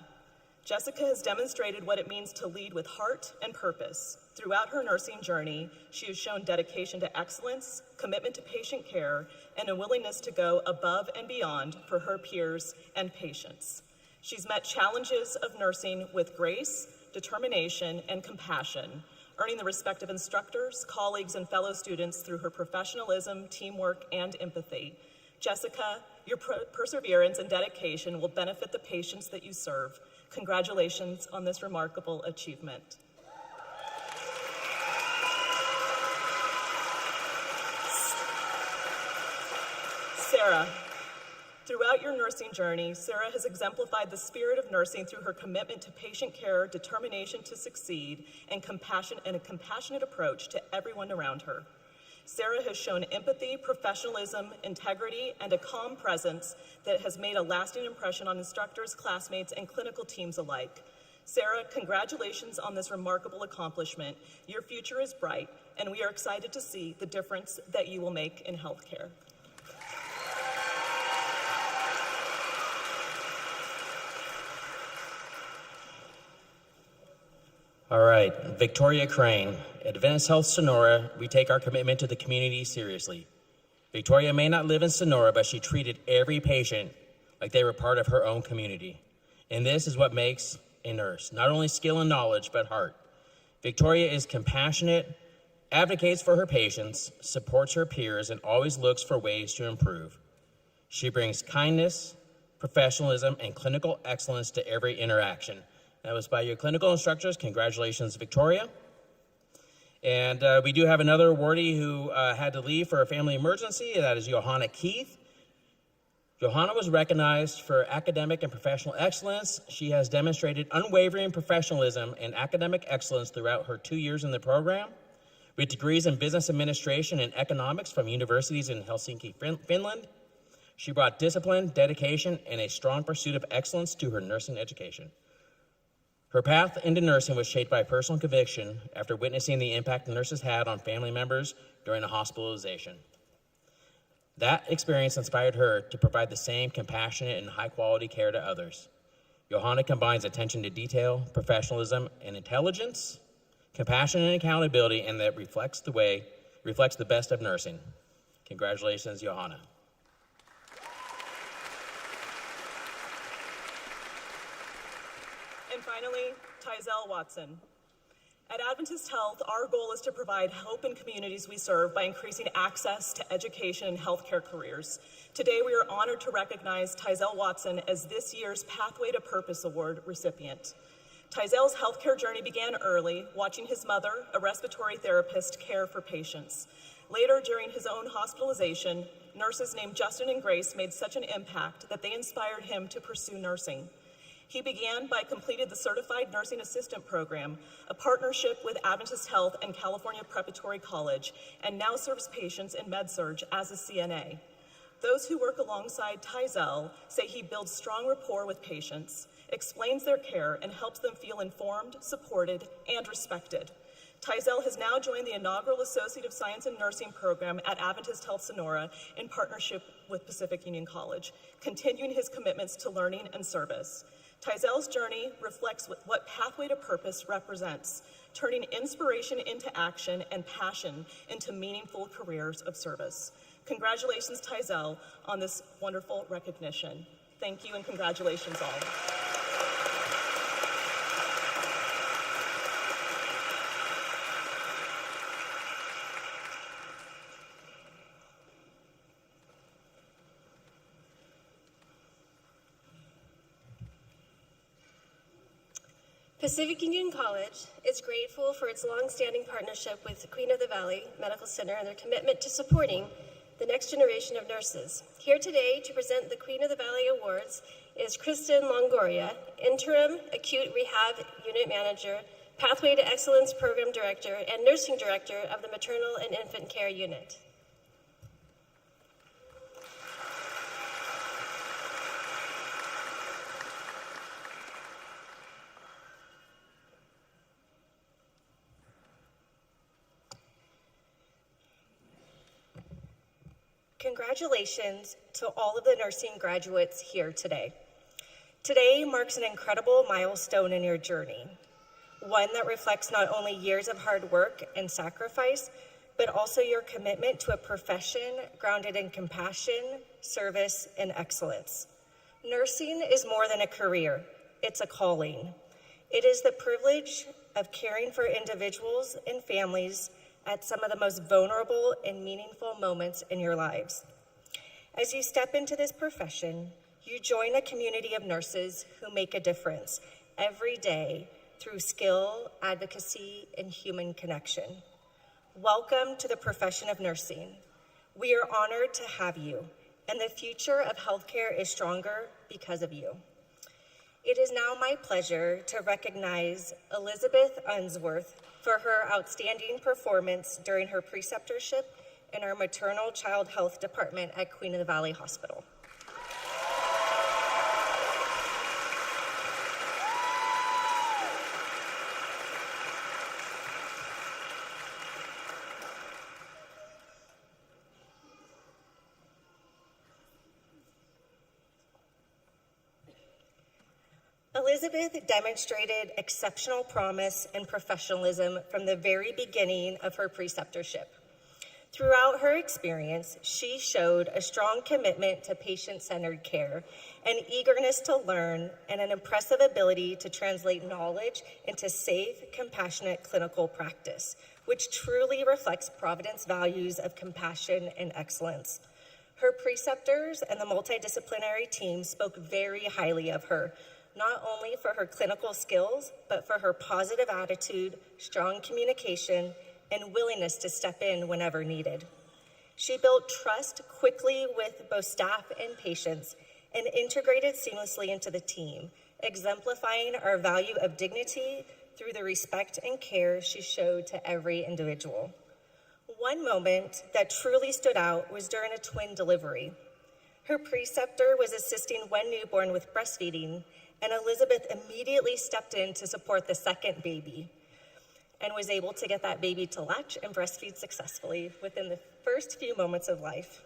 Jessica has demonstrated what it means to lead with heart and purpose. Throughout her nursing journey, she has shown dedication to excellence, commitment to patient care, and a willingness to go above and beyond for her peers and patients. She's met challenges of nursing with grace, determination, and compassion, earning the respect of instructors, colleagues, and fellow students through her professionalism, teamwork, and empathy. Jessica, your perseverance and dedication will benefit the patients that you serve. Congratulations on this remarkable achievement. Sarah. Throughout your nursing journey, Sarah has exemplified the spirit of nursing through her commitment to patient care, determination to succeed, and a compassionate approach to everyone around her. Sarah has shown empathy, professionalism, integrity, and a calm presence that has made a lasting impression on instructors, classmates, and clinical teams alike. Sarah, congratulations on this remarkable accomplishment. Your future is bright, and we are excited to see the difference that you will make in healthcare. All right, Victoria Crane. At Adventist Health Sonora, we take our commitment to the community seriously. Victoria may not live in Sonora, but she treated every patient like they were part of her own community. And this is what makes a nurse, not only skill and knowledge, but heart. Victoria is compassionate, advocates for her patients, supports her peers, and always looks for ways to improve. She brings kindness, professionalism, and clinical excellence to every interaction. That was by your clinical instructors. Congratulations, Victoria. And we do have another awardee who had to leave for a family emergency. That is Johanna Keith. Johanna was recognized for academic and professional excellence. She has demonstrated unwavering professionalism and academic excellence throughout her 2 years in the program. With degrees in business administration and economics from universities in Helsinki, Finland, She brought discipline, dedication, and a strong pursuit of excellence to her nursing education. Her path into nursing was shaped by personal conviction after witnessing the impact nurses had on family members during a hospitalization. That experience inspired her to provide the same compassionate and high-quality care to others. Johanna combines attention to detail, professionalism, and intelligence, compassion and accountability, and that reflects the best of nursing. Congratulations, Johanna. And finally, Tizelle Watson. At Adventist Health, our goal is to provide hope in communities we serve by increasing access to education and healthcare careers. Today, we are honored to recognize Tizelle Watson as this year's Pathway to Purpose Award recipient. Tizelle's healthcare journey began early, watching his mother, a respiratory therapist, care for patients. Later, during his own hospitalization, nurses named Justin and Grace made such an impact that they inspired him to pursue nursing. He began by completing the Certified Nursing Assistant Program, a partnership with Adventist Health and California Preparatory College, and now serves patients in med-surg as a CNA. Those who work alongside Tizelle say he builds strong rapport with patients, explains their care, and helps them feel informed, supported, and respected. Tizelle has now joined the inaugural Associate of Science in Nursing program at Adventist Health Sonora in partnership with Pacific Union College, continuing his commitments to learning and service. Tizelle's journey reflects what Pathway to Purpose represents, turning inspiration into action and passion into meaningful careers of service. Congratulations, Tizelle, on this wonderful recognition. Thank you and congratulations all. Pacific Union College is grateful for its long-standing partnership with Queen of the Valley Medical Center and their commitment to supporting the next generation of nurses. Here today to present the Queen of the Valley Awards is Kristen Longoria, Interim Acute Rehab Unit Manager, Pathway to Excellence Program Director, and Nursing Director of the Maternal and Infant Care Unit. Congratulations to all of the nursing graduates here today. Today marks an incredible milestone in your journey, one that reflects not only years of hard work and sacrifice, but also your commitment to a profession grounded in compassion, service, and excellence. Nursing is more than a career, it's a calling. It is the privilege of caring for individuals and families at some of the most vulnerable and meaningful moments in your lives. As you step into this profession, you join a community of nurses who make a difference every day through skill, advocacy, and human connection. Welcome to the profession of nursing. We are honored to have you, and the future of healthcare is stronger because of you. It is now my pleasure to recognize Elizabeth Unsworth for her outstanding performance during her preceptorship in our maternal child health department at Queen of the Valley Hospital. Elizabeth demonstrated exceptional promise and professionalism from the very beginning of her preceptorship. Throughout her experience, she showed a strong commitment to patient-centered care, an eagerness to learn, and an impressive ability to translate knowledge into safe, compassionate clinical practice, which truly reflects Providence values of compassion and excellence. Her preceptors and the multidisciplinary team spoke very highly of her, not only for her clinical skills, but for her positive attitude, strong communication, and willingness to step in whenever needed. She built trust quickly with both staff and patients and integrated seamlessly into the team, exemplifying our value of dignity through the respect and care she showed to every individual. One moment that truly stood out was during a twin delivery. Her preceptor was assisting one newborn with breastfeeding, and Elizabeth immediately stepped in to support the second baby and was able to get that baby to latch and breastfeed successfully within the first few moments of life.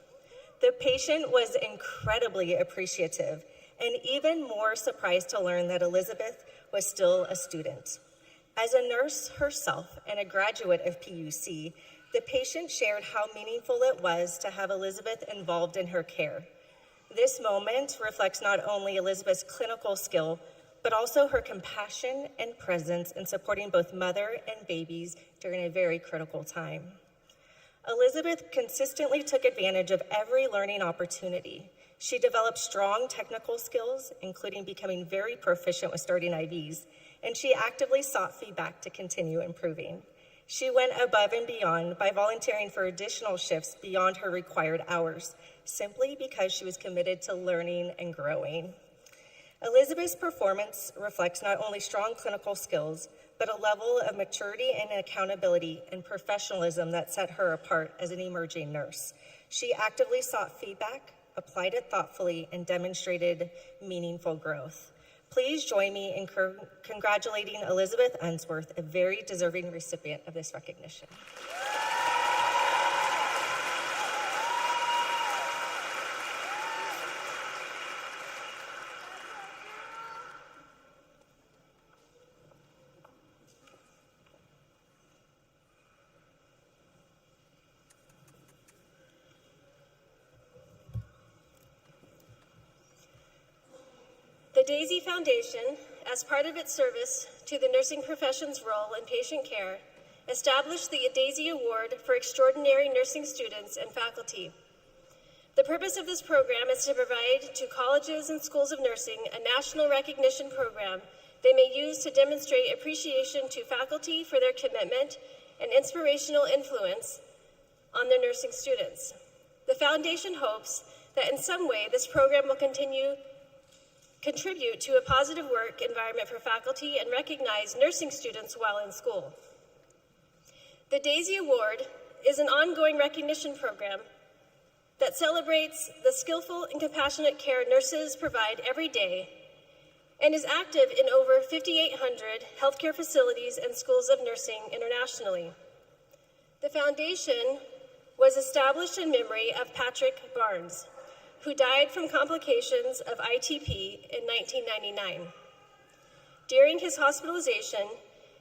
The patient was incredibly appreciative and even more surprised to learn that Elizabeth was still a student. As a nurse herself and a graduate of PUC, the patient shared how meaningful it was to have Elizabeth involved in her care. This moment reflects not only Elizabeth's clinical skill, but also her compassion and presence in supporting both mother and babies during a very critical time. Elizabeth consistently took advantage of every learning opportunity. She developed strong technical skills, including becoming very proficient with starting IVs, and she actively sought feedback to continue improving. She went above and beyond by volunteering for additional shifts beyond her required hours, simply because she was committed to learning and growing. Elizabeth's performance reflects not only strong clinical skills, but a level of maturity and accountability and professionalism that set her apart as an emerging nurse. She actively sought feedback, applied it thoughtfully, and demonstrated meaningful growth. Please join me in congratulating Elizabeth Unsworth, a very deserving recipient of this recognition. The Daisy Foundation, as part of its service to the nursing profession's role in patient care, established the Daisy Award for extraordinary nursing students and faculty. The purpose of this program is to provide to colleges and schools of nursing a national recognition program they may use to demonstrate appreciation to faculty for their commitment and inspirational influence on their nursing students. The foundation hopes that in some way this program will contribute to a positive work environment for faculty and recognize nursing students while in school. The Daisy Award is an ongoing recognition program that celebrates the skillful and compassionate care nurses provide every day and is active in over 5,800 healthcare facilities and schools of nursing internationally. The foundation was established in memory of Patrick Barnes, who died from complications of ITP in 1999. During his hospitalization,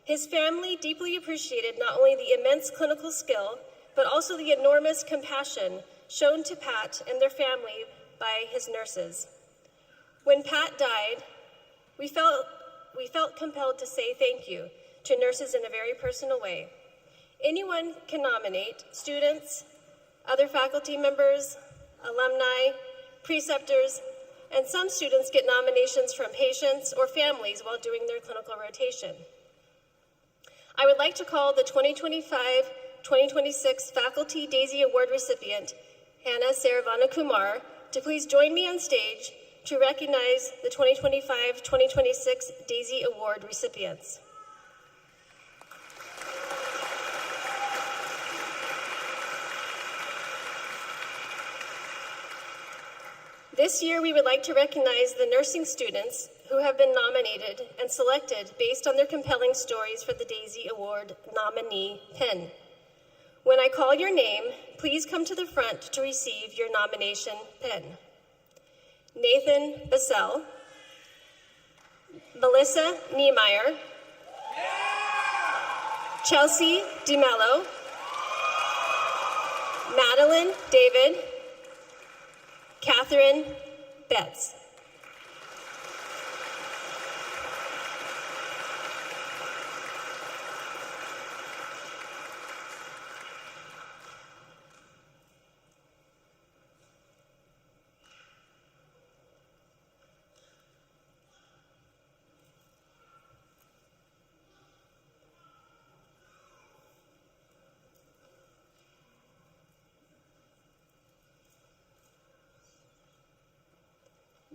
his family deeply appreciated not only the immense clinical skill, but also the enormous compassion shown to Pat and their family by his nurses. When Pat died, we felt compelled to say thank you to nurses in a very personal way. Anyone can nominate: students, other faculty members, alumni, preceptors, and some students get nominations from patients or families while doing their clinical rotation. I would like to call the 2025-2026 Faculty Daisy Award recipient, Hannah Saravana Kumar, to please join me on stage to recognize the 2025-2026 Daisy Award recipients. This year, we would like to recognize the nursing students who have been nominated and selected based on their compelling stories for the Daisy Award nominee pin. When I call your name, please come to the front to receive your nomination pin. Nathan Bassell, Melissa Niemeyer, Chelsea DeMello, Madeline David, Catherine Betts.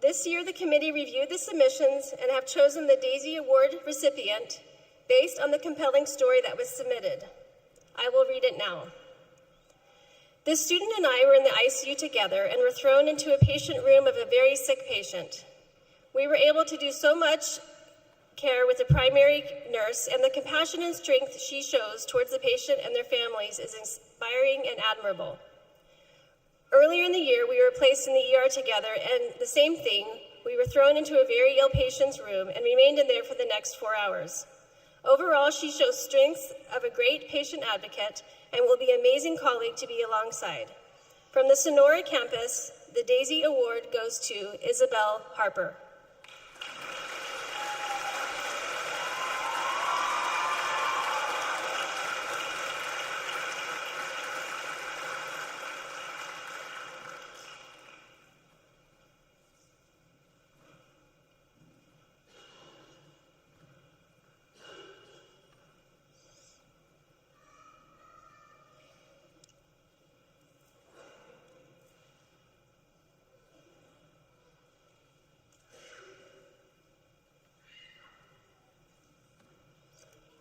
This year, the committee reviewed the submissions and have chosen the Daisy Award recipient based on the compelling story that was submitted. I will read it now. This student and I were in the ICU together and were thrown into a patient room of a very sick patient. We were able to do so much care with the primary nurse, and the compassion and strength she shows towards the patient and their families is inspiring and admirable. Earlier in the year, we were placed in the ER together, and the same thing, we were thrown into a very ill patient's room and remained in there for the next 4 hours. Overall, she shows strengths of a great patient advocate and will be an amazing colleague to be alongside. From the Sonora campus, the Daisy Award goes to Isabel Harper.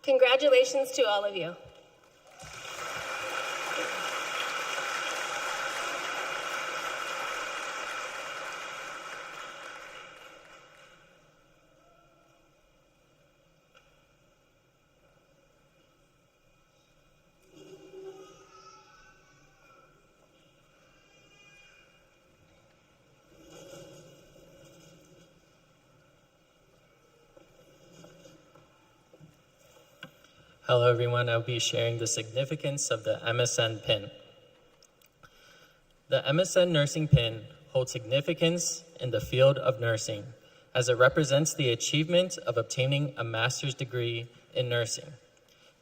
Congratulations to all of you. Hello everyone, I'll be sharing the significance of the MSN pin. The MSN nursing pin holds significance in the field of nursing as it represents the achievement of obtaining a master's degree in nursing.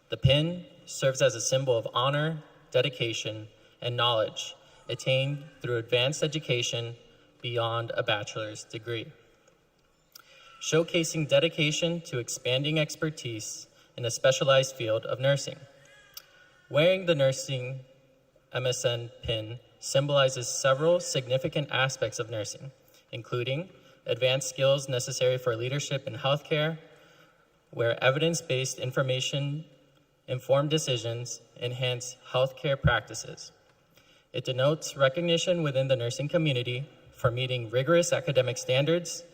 The pin serves as a symbol of honor, dedication, and knowledge attained through advanced education beyond a bachelor's degree, showcasing dedication to expanding expertise in a specialized field of nursing. Wearing the nursing MSN pin symbolizes several significant aspects of nursing, including advanced skills necessary for leadership in healthcare, where evidence-based information informed decisions enhance healthcare practices. It denotes recognition within the nursing community for meeting rigorous academic standards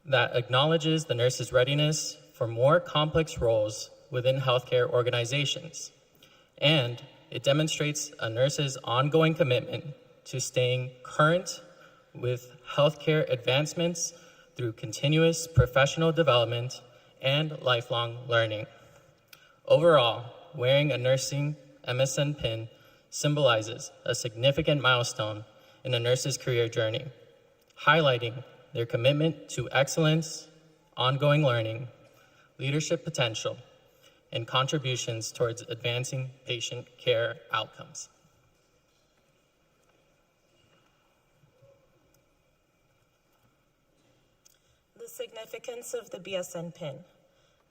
that acknowledges the nurse's readiness for more complex roles within healthcare organizations. And it demonstrates a nurse's ongoing commitment to staying current with healthcare advancements through continuous professional development and lifelong learning. Overall, wearing a nursing MSN pin symbolizes a significant milestone in a nurse's career journey, highlighting their commitment to excellence, ongoing learning, leadership potential, and contributions towards advancing patient care outcomes. The significance of the BSN pin.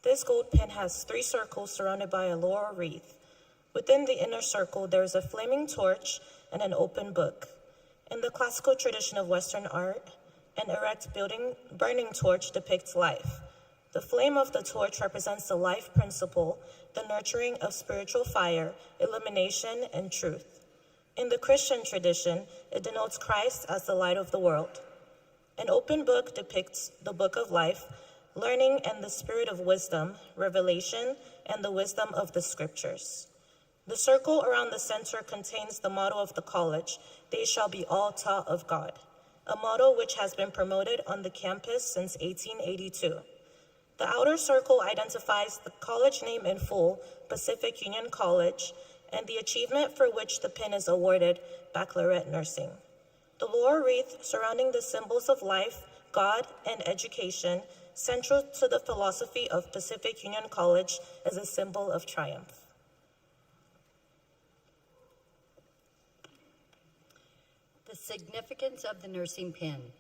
This gold pin has 3 circles surrounded by a laurel wreath. Within the inner circle, there is a flaming torch and an open book. In the classical tradition of Western art, an erect burning torch depicts life. The flame of the torch represents the life principle, the nurturing of spiritual fire, illumination, and truth. In the Christian tradition, it denotes Christ as the light of the world. An open book depicts the book of life, learning and the spirit of wisdom, revelation, and the wisdom of the scriptures. The circle around the center contains the motto of the college, "They shall be all taught of God," a motto which has been promoted on the campus since 1882. The outer circle identifies the college name in full, Pacific Union College, and the achievement for which the pin is awarded, Baccalaureate Nursing. The laurel wreath surrounding the symbols of life, God, and education, central to the philosophy of Pacific Union College, is a symbol of triumph. The significance of the nursing pin.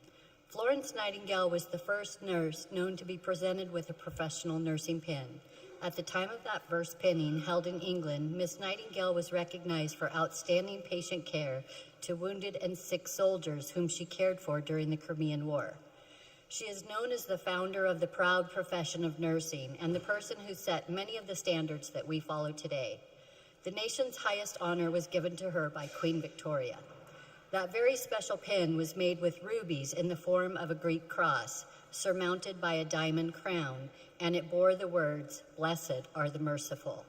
Florence Nightingale was the first nurse known to be presented with a professional nursing pin. At the time of that first pinning, held in England, Miss Nightingale was recognized for outstanding patient care to wounded and sick soldiers whom she cared for during the Crimean War. She is known as the founder of the proud profession of nursing and the person who set many of the standards that we follow today. The nation's highest honor was given to her by Queen Victoria. That very special pin was made with rubies in the form of a Greek cross, surmounted by a diamond crown, and it bore the words, "Blessed are the merciful."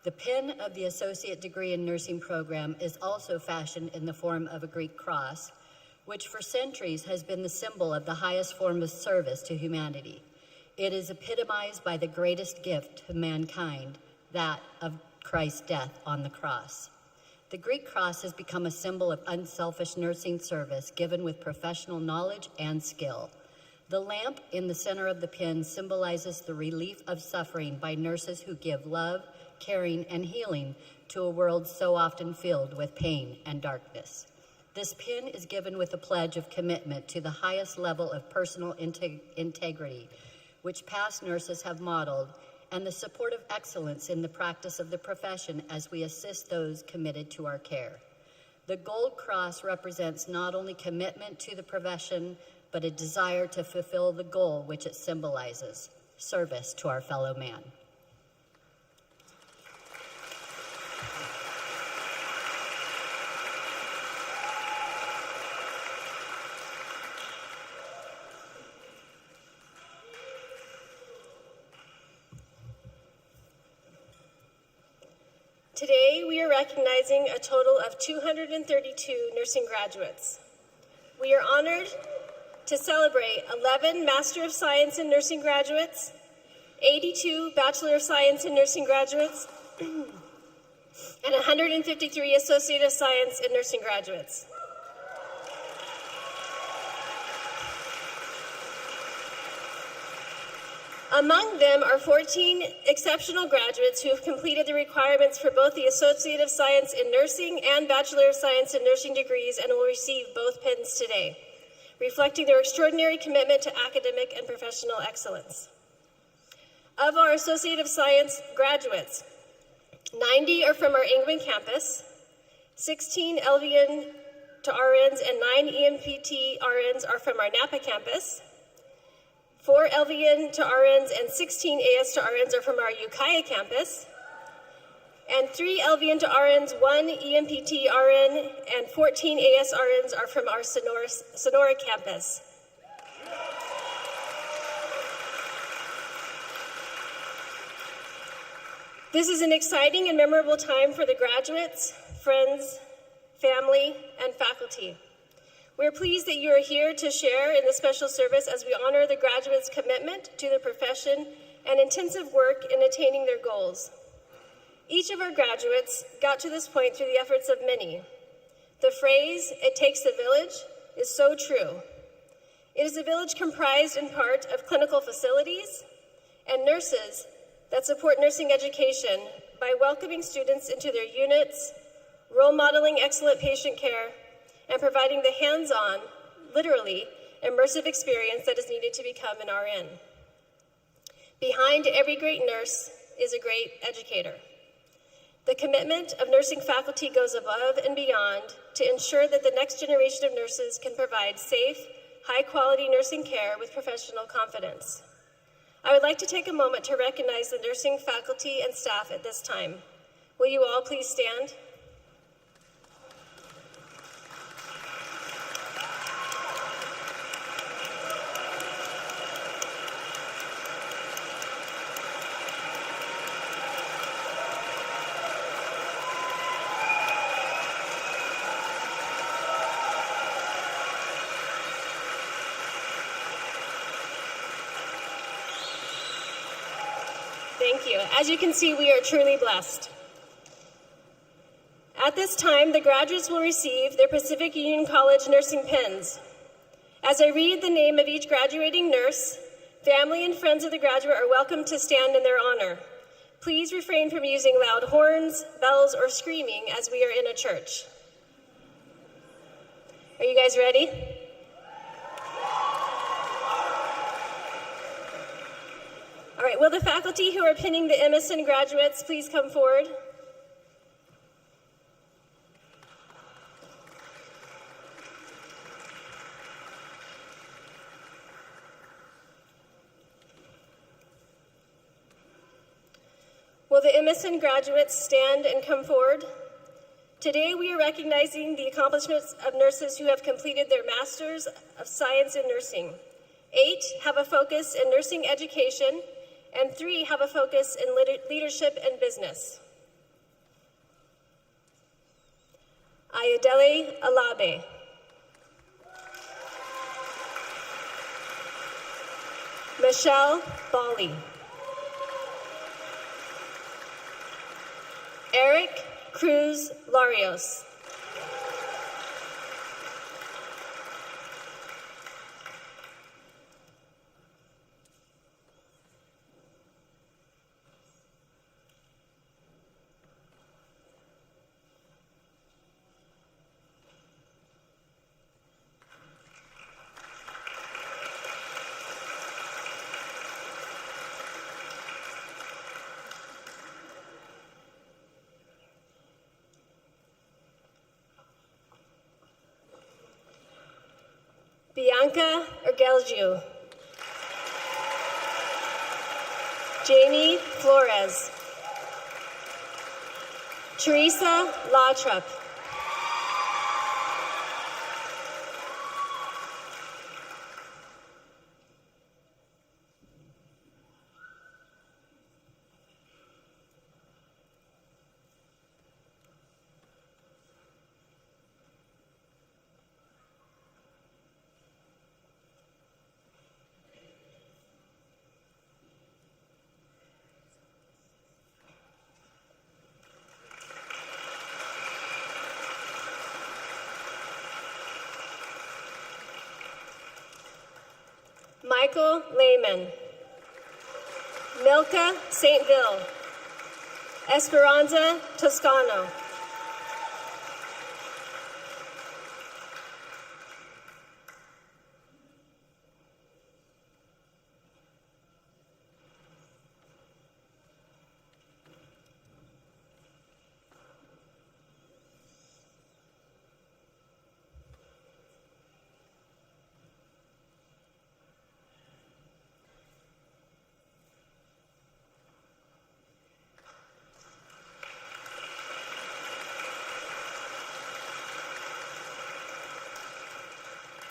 The pin of the Associate Degree in Nursing program is also fashioned in the form of a Greek cross, which for centuries has been the symbol of the highest form of service to humanity. It is epitomized by the greatest gift to mankind, that of Christ's death on the cross. The Greek cross has become a symbol of unselfish nursing service given with professional knowledge and skill. The lamp in the center of the pin symbolizes the relief of suffering by nurses who give love, caring, and healing to a world so often filled with pain and darkness. This pin is given with a pledge of commitment to the highest level of personal integrity, which past nurses have modeled, and the support of excellence in the practice of the profession as we assist those committed to our care. The gold cross represents not only commitment to the profession, but a desire to fulfill the goal which it symbolizes, service to our fellow man. Today, we are recognizing a total of 232 nursing graduates. We are honored to celebrate 11 Master of Science in Nursing graduates, 82 Bachelor of Science in Nursing graduates, and 153 Associate of Science in Nursing graduates. Among them are 14 exceptional graduates who have completed the requirements for both the Associate of Science in Nursing and Bachelor of Science in Nursing degrees and will receive both pins today, reflecting their extraordinary commitment to academic and professional excellence. Of our Associate of Science graduates, 90 are from our Inglewood campus, 16 LVN to RNs and 9 EMPT RNs are from our Napa campus, 4 LVN to RNs and 16 AS to RNs are from our Ukiah campus, and 3 LVN to RNs, 1 EMPT RN, and 14 AS RNs are from our Sonora campus. This is an exciting and memorable time for the graduates, friends, family, and faculty. We're pleased that you are here to share in the special service as we honor the graduates' commitment to the profession and intensive work in attaining their goals. Each of our graduates got to this point through the efforts of many. The phrase, "It takes a village," is so true. It is a village comprised in part of clinical facilities and nurses that support nursing education by welcoming students into their units, role modeling excellent patient care, and providing the hands-on, literally, immersive experience that is needed to become an RN. Behind every great nurse is a great educator. The commitment of nursing faculty goes above and beyond to ensure that the next generation of nurses can provide safe, high-quality nursing care with professional confidence. I would like to take a moment to recognize the nursing faculty and staff at this time. Will you all please stand? Thank you. As you can see, we are truly blessed. At this time, the graduates will receive their Pacific Union College nursing pins. As I read the name of each graduating nurse, family and friends of the graduate are welcome to stand in their honor. Please refrain from using loud horns, bells, or screaming as we are in a church. Are you guys ready? All right, will the faculty who are pinning the MSN graduates please come forward? Will Will the MSN graduates stand and come forward? Today we are recognizing the accomplishments of nurses who have completed their Masters of Science in Nursing. 8 have a focus in nursing education, and 3 have a focus in leadership and business. Ayodele Alabe. Michelle Bali. Eric Cruz Larios. Bianca Ergelgiu. Jamie Flores. Teresa Lautrup. Michael Lehman. Milka Saintville. Esperanza Toscano.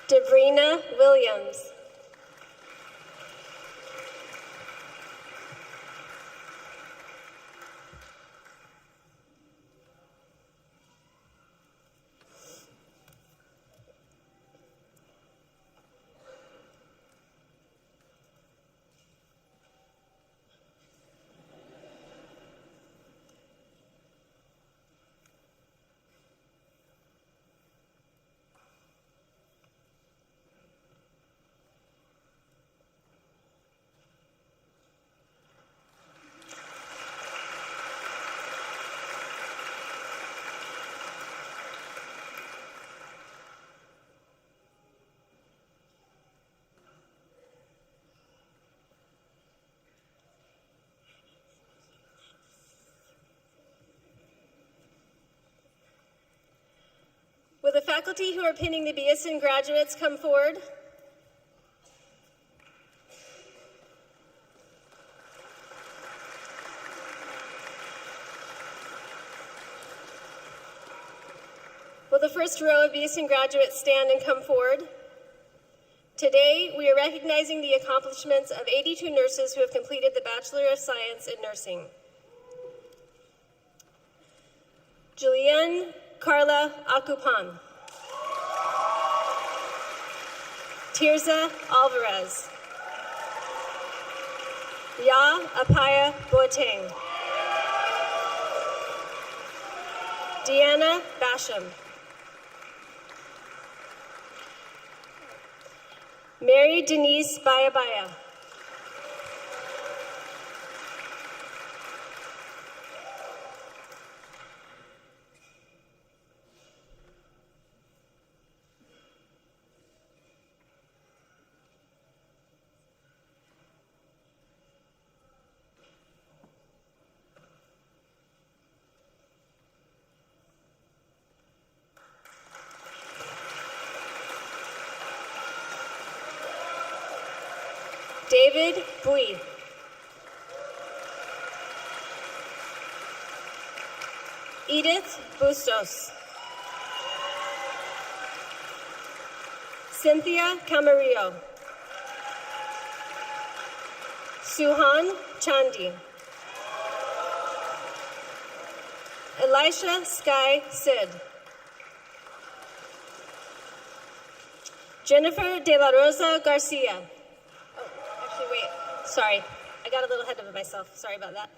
Debrina Williams. Will the faculty who are pinning the BSN graduates come forward? Will the first row of BSN graduates stand and come forward? Today, we are recognizing the accomplishments of 82 nurses who have completed the Bachelor of Science in Nursing. Julianne Carla Acupan. Tirza Alvarez. Ya Apaya Boateng. Deanna Basham. Mary Denise Bayabaya. David Bui. Edith Bustos. Cynthia Camarillo. Suhan Chandi. Elisha Sky Sid. Jennifer De La Rosa Garcia. Oh, actually, wait. Sorry. I got a little ahead of myself. Sorry about that.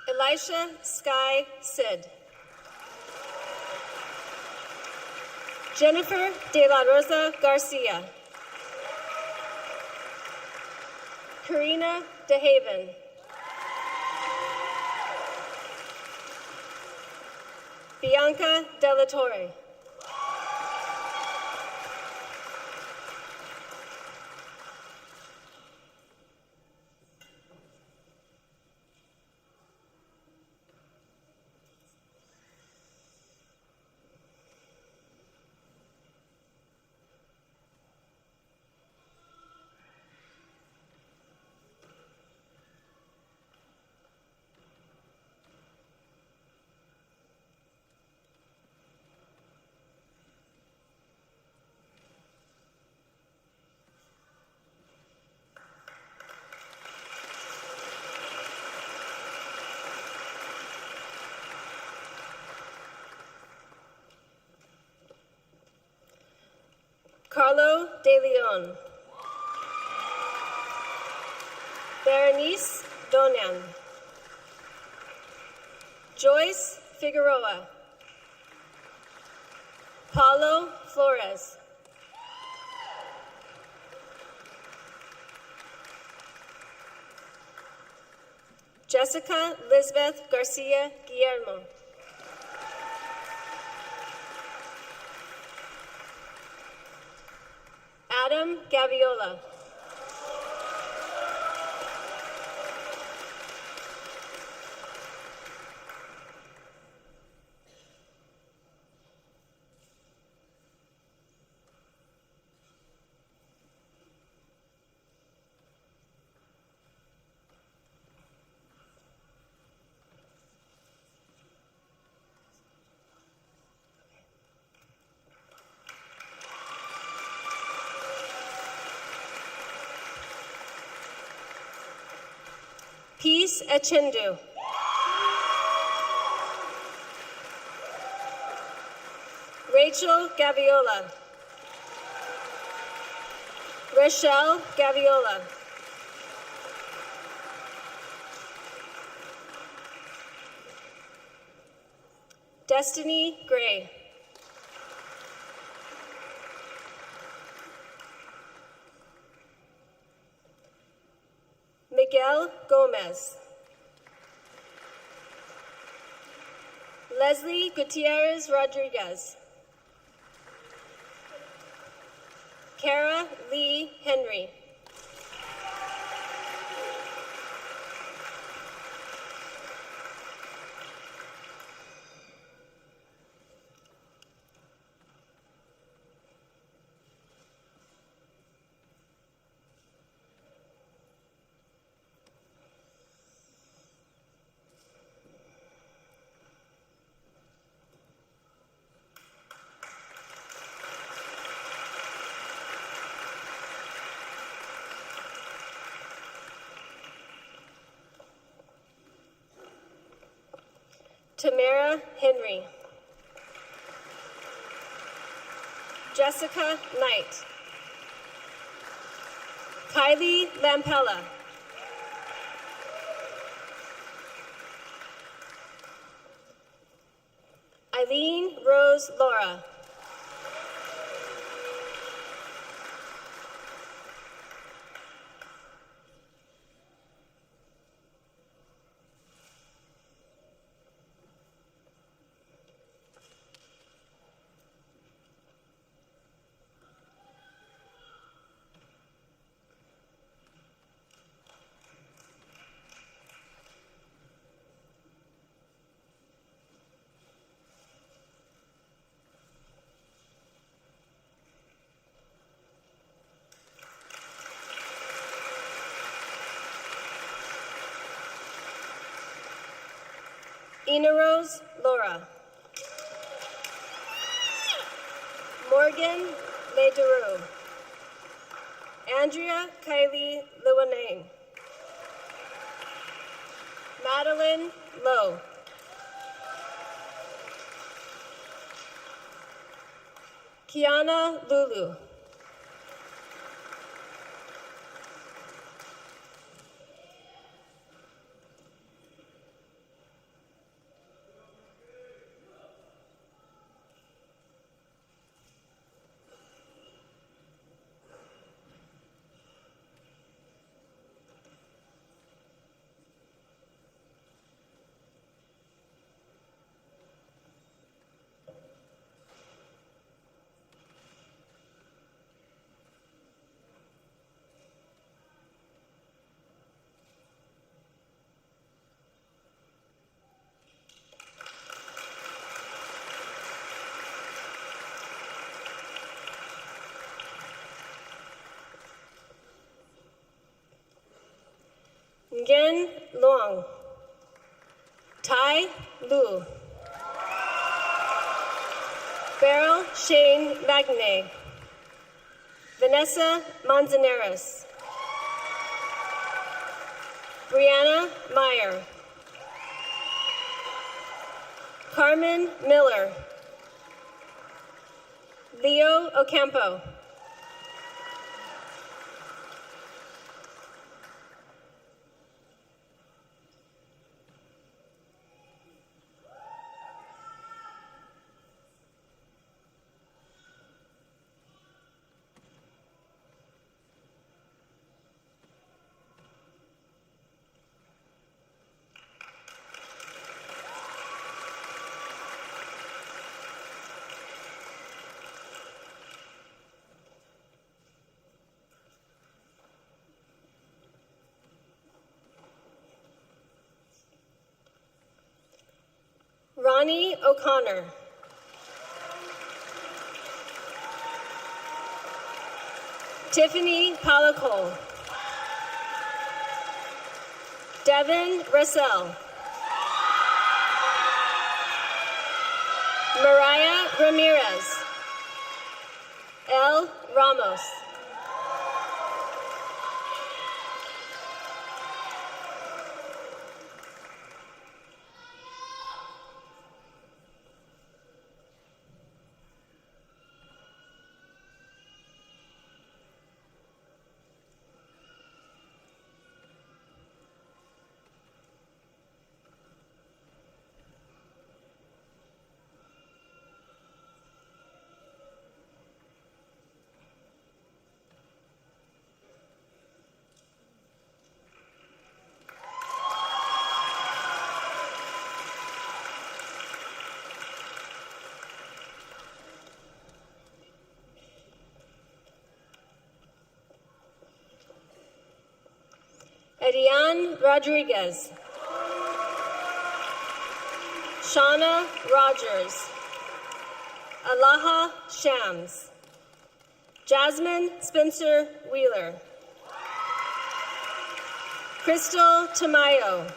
Elisha Sky Sid. Jennifer De La Rosa Garcia. Karina DeHaven. Bianca Della Torre. Carlo De Leon. Berenice Donian. Joyce Figueroa. Paulo Flores. Jessica Lisbeth Garcia Guillermo. Adam Gaviola. Peace Achindu. Rachel Gaviola. Rochelle Gaviola. Destiny Gray. Miguel Gomez. Leslie Gutierrez Rodriguez. Kara Lee Henry. Tamara Henry. Jessica Knight. Kylie Lampella. Eileen Rose Laura. Ina Rose Laura. Morgan Lederu. Andrea Kylie Liwanang. Madeline Lowe. Kiana Lulu. Nguyen Luong. Tai Lu. Beryl Shane Magne. Vanessa Manzanares. Brianna Meyer. Carmen Miller. Leo Ocampo. Ronnie O'Connor. Tiffany Palacol. Devin Russell. Mariah Ramirez. El Ramos. Edian Rodriguez. Shauna Rogers. Alaha Shams. Jasmine Spencer Wheeler. Crystal Tamayo.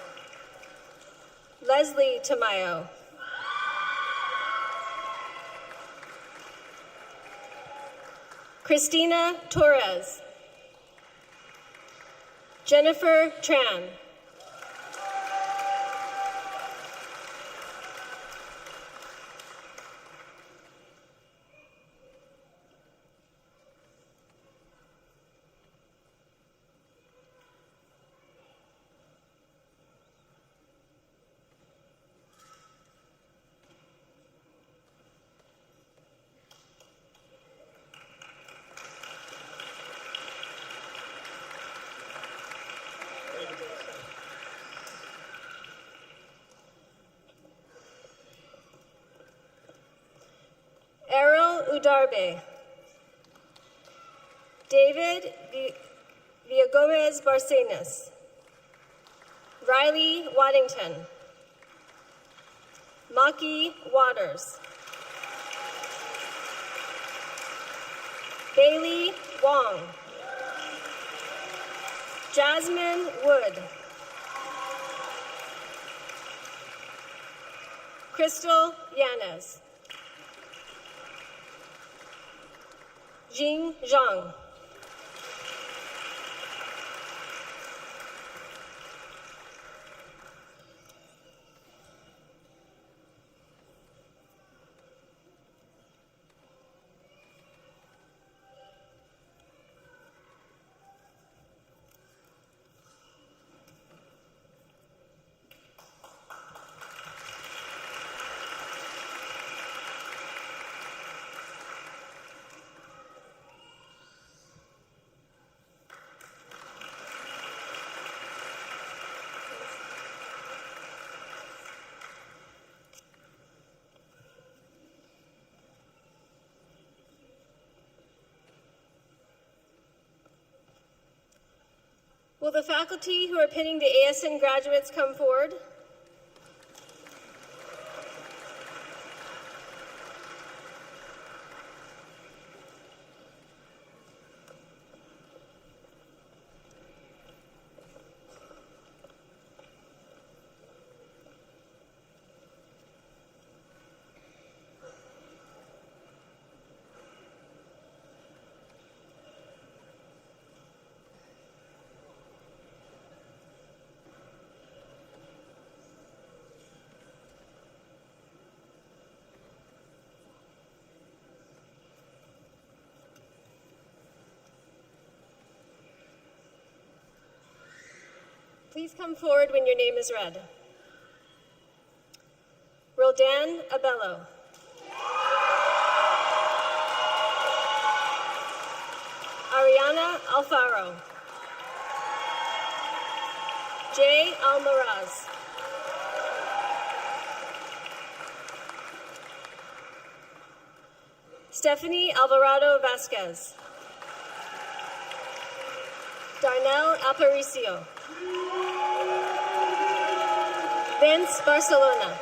Leslie Tamayo. Christina Torres. Jennifer Tran. Errol Udarbe. David Villagomez Barcenas. Riley Waddington. Maki Waters. Bailey Wong. Jasmine Wood. Crystal Yanez. Jing Zhang. Will the faculty who are pinning the ASN graduates come forward? Please come forward when your name is read. Roldan Abello. Ariana Alfaro. Jay Almaraz. Stephanie Alvarado Vasquez. Darnell Aparicio. Vince Barcelona.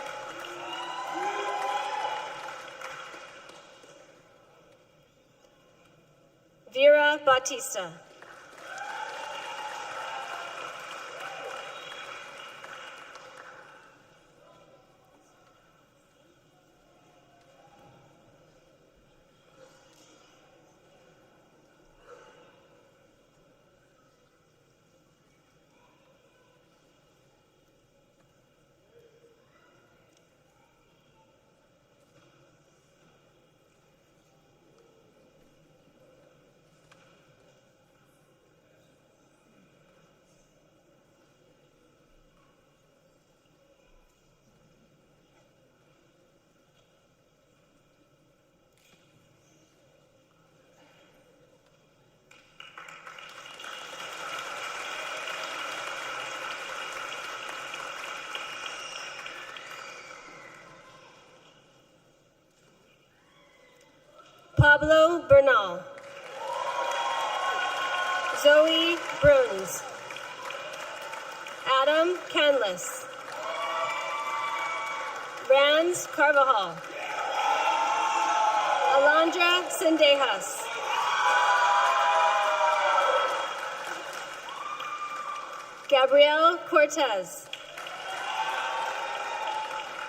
Vera Bautista. Pablo Bernal. Zoe Bruns. Adam Canlis. Rands Carvajal. Alondra Sendejas. Gabrielle Cortez.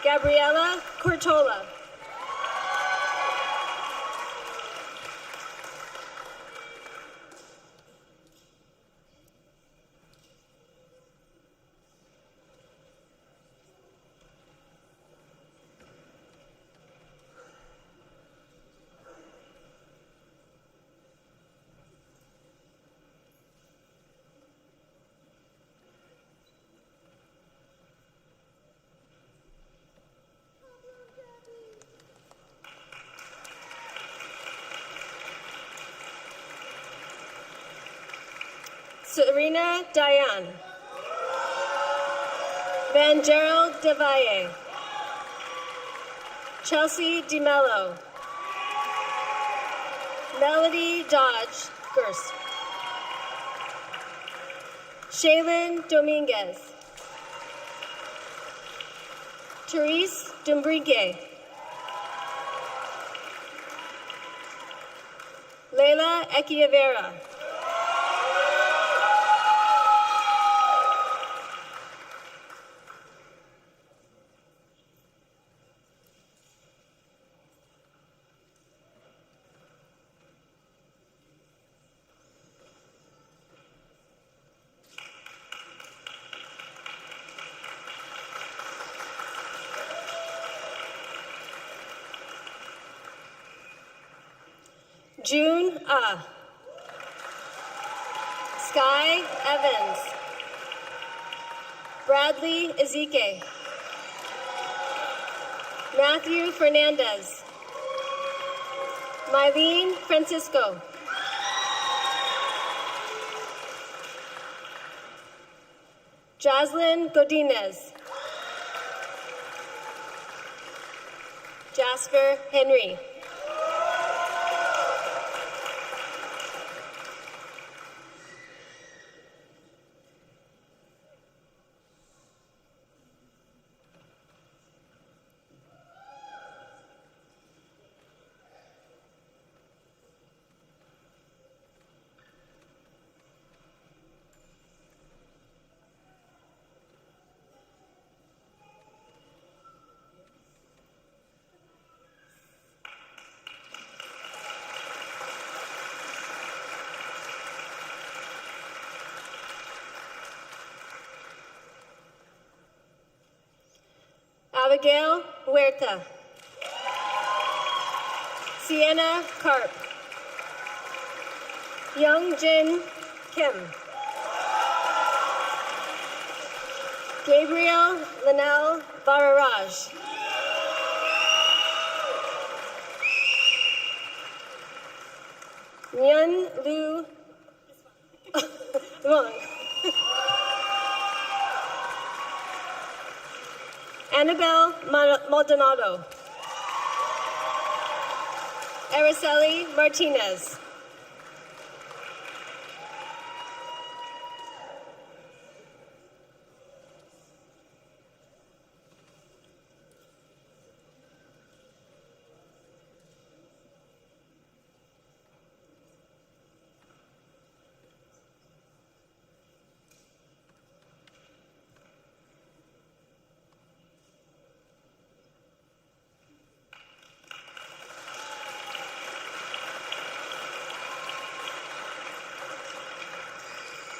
Gabriela Cortola. Serena Diane. Van Gerald DeValle. Chelsea DeMello. Melody Dodge Gers. Shaylin Dominguez. Therese Dumbrigue. Leila Echiavera. June Sky Evans. Bradley Ezeke. Matthew Fernandez. Mylene Francisco. Jocelyn Godinez. Jasper Henry. Abigail Huerta. Sienna Karp. Young Jin Kim. Gabriel Linnell Vararaj. Nguyen Lu Wong. Annabelle Maldonado. Araceli Martinez.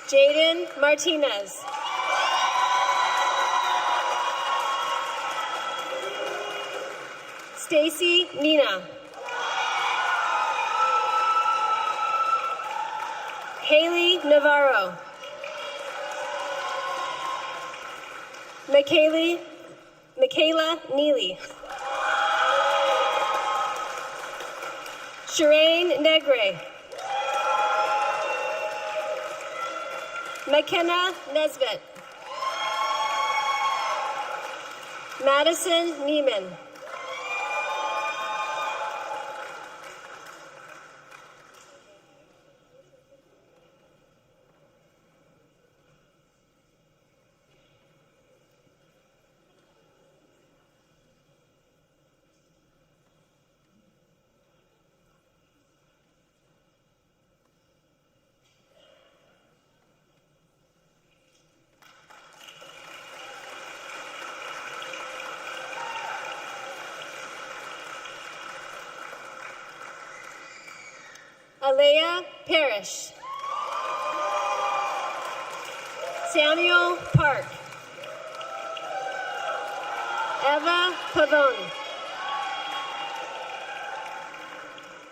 Jaden Martinez. Stacy Nina. Haley Navarro. Michaela Neely. Shireen Negre. McKenna Nesbitt. Madison Neiman. Alea Parrish. Samuel Park. Eva Pavone.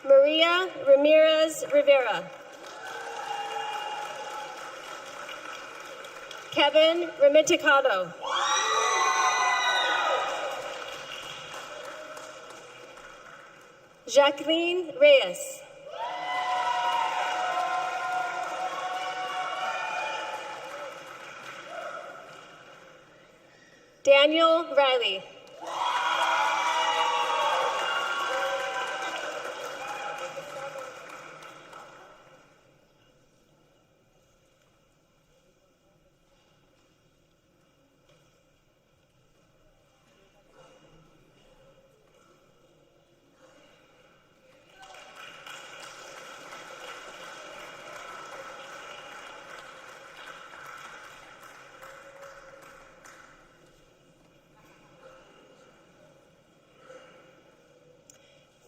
Maria Ramirez Rivera. Kevin Remiticado. Jacqueline Reyes. Daniel Riley.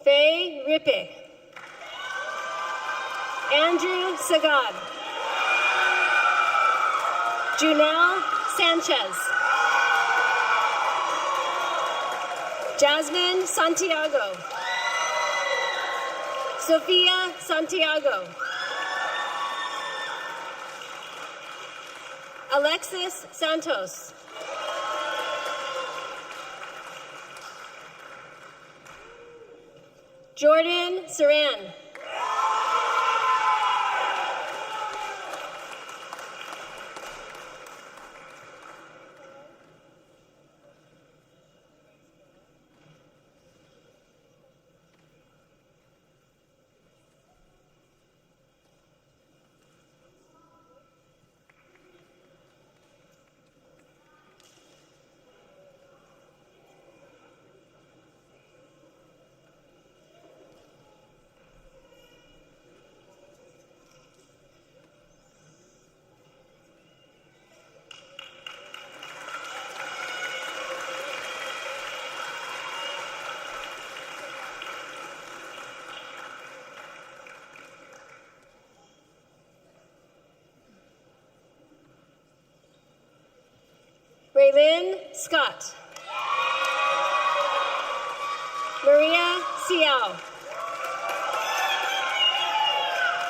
Faye Rippe. Andrew Sagad. Junelle Sanchez. Jasmine Santiago. Sofia Santiago. Alexis Santos. Jordan Saran. Raylyn Scott. Maria Siao.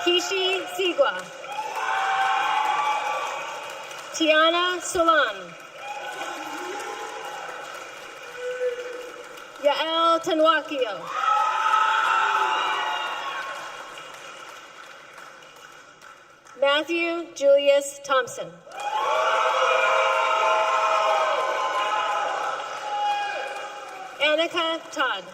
Kishi Sigua. Tiana Solan. Yael Tanwakio. Matthew Julius Thompson. Annika Todd.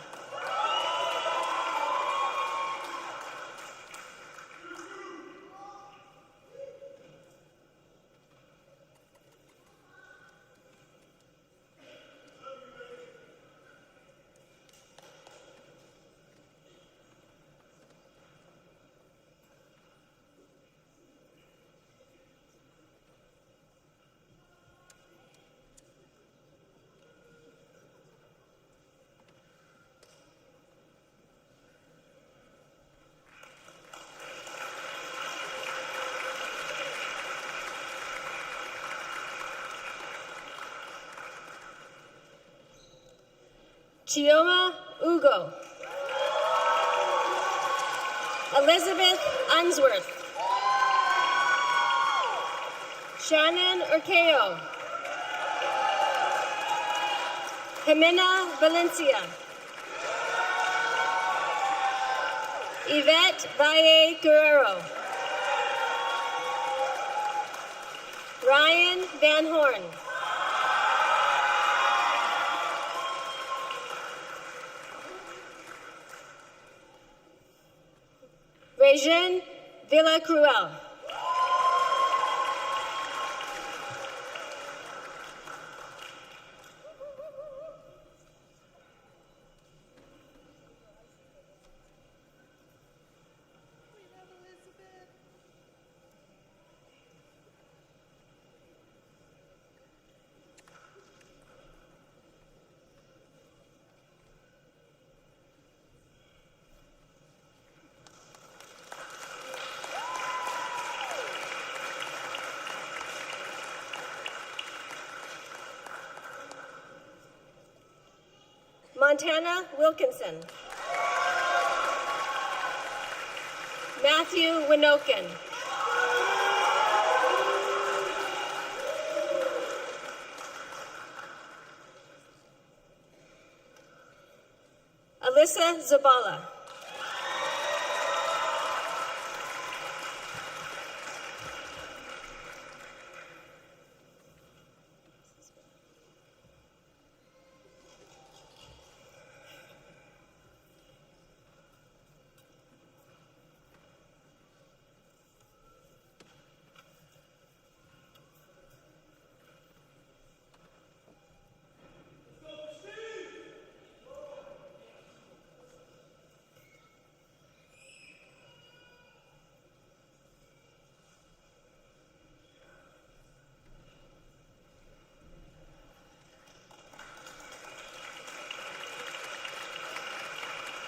Chioma Ugo. Elizabeth Unsworth. Shannon Urqueo. Jimena Valencia. Yvette Valle Guerrero. Ryan Van Horn. Regine Villacruel. Montana Wilkinson. Matthew Winokin. Alyssa Zabala.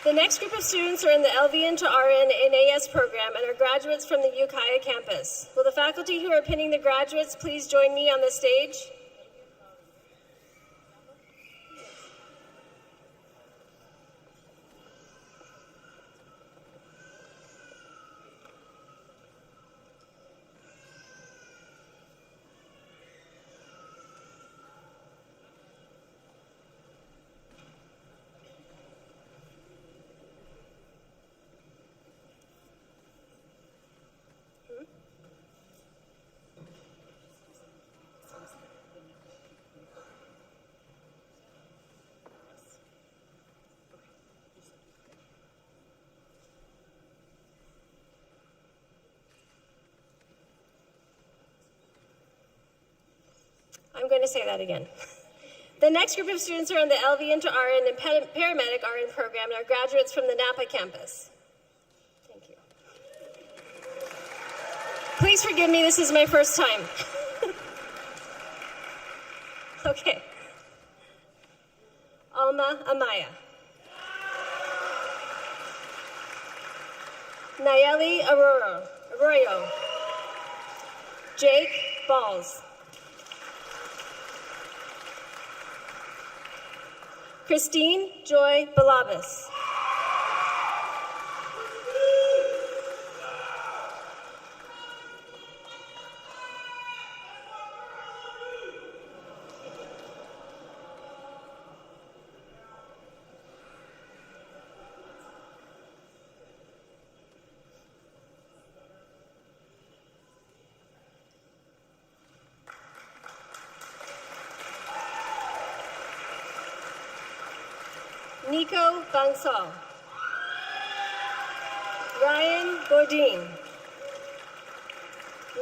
The next group of students are in the LVN to RN and AS program and are graduates from the Ukiah campus. Will the faculty who are pinning the graduates please join me on the stage? I'm going to say that again. The next group of students are on the LV into RN and paramedic RN program and are graduates from the Napa campus. Thank you. Please forgive me, this is my first time. Okay. Alma Amaya. Nayeli Arroyo. Jake Balls. Christine Joy Balabas. Nico Bansal. Ryan Bodine.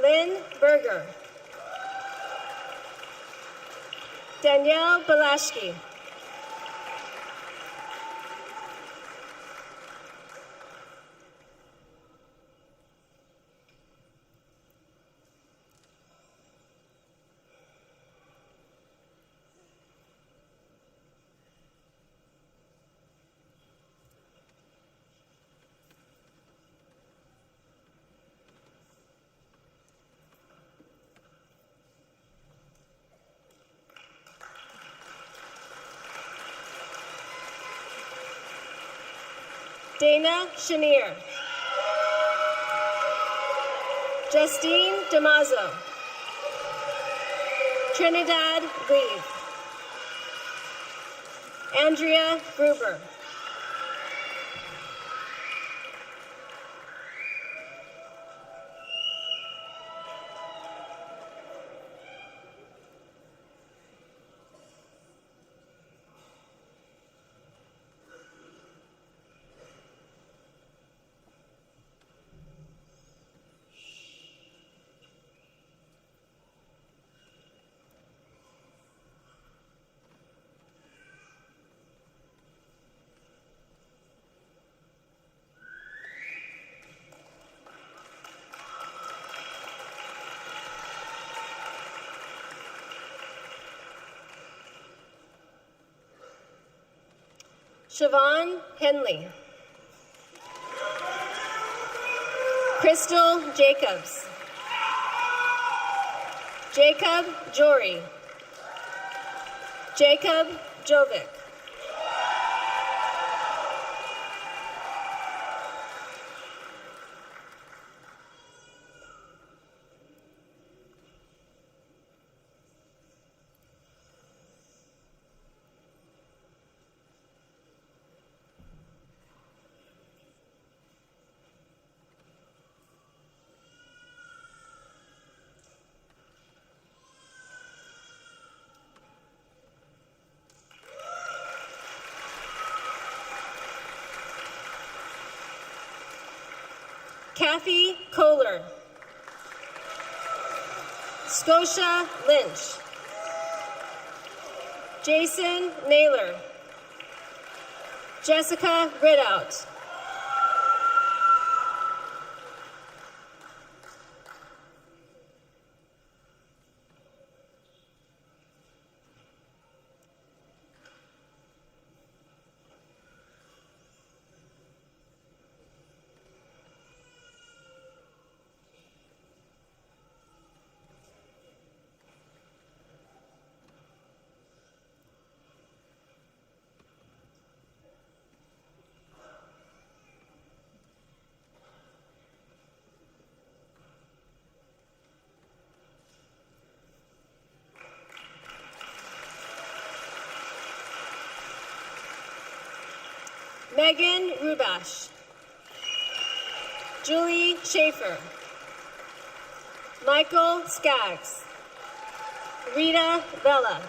Lynn Berger. Danielle Balashki. Dana Chenier. Justine Damazo. Trinidad Gleave. Andrea Gruber. Siobhan Henley. Crystal Jacobs. Jacob Jory. Jacob Jovic. Kathy Kohler. Scotia Lynch. Jason Naylor. Jessica Ridout. Megan Rubash. Julie Schaefer. Michael Skaggs. Rita Vela.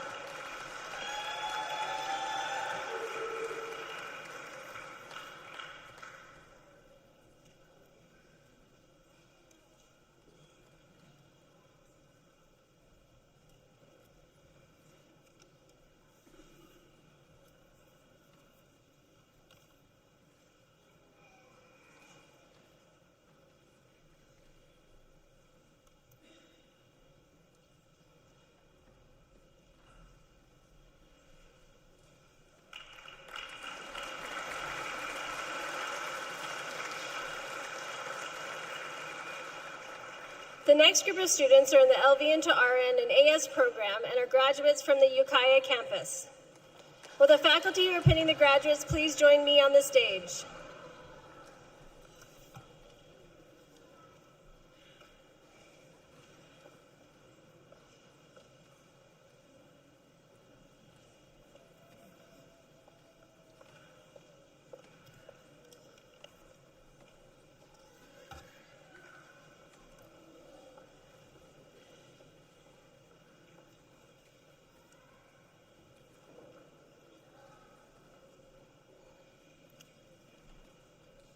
The next group of students are in the LV into RN and AS program and are graduates from the Ukiah campus. Will the faculty who are pinning the graduates please join me on the stage?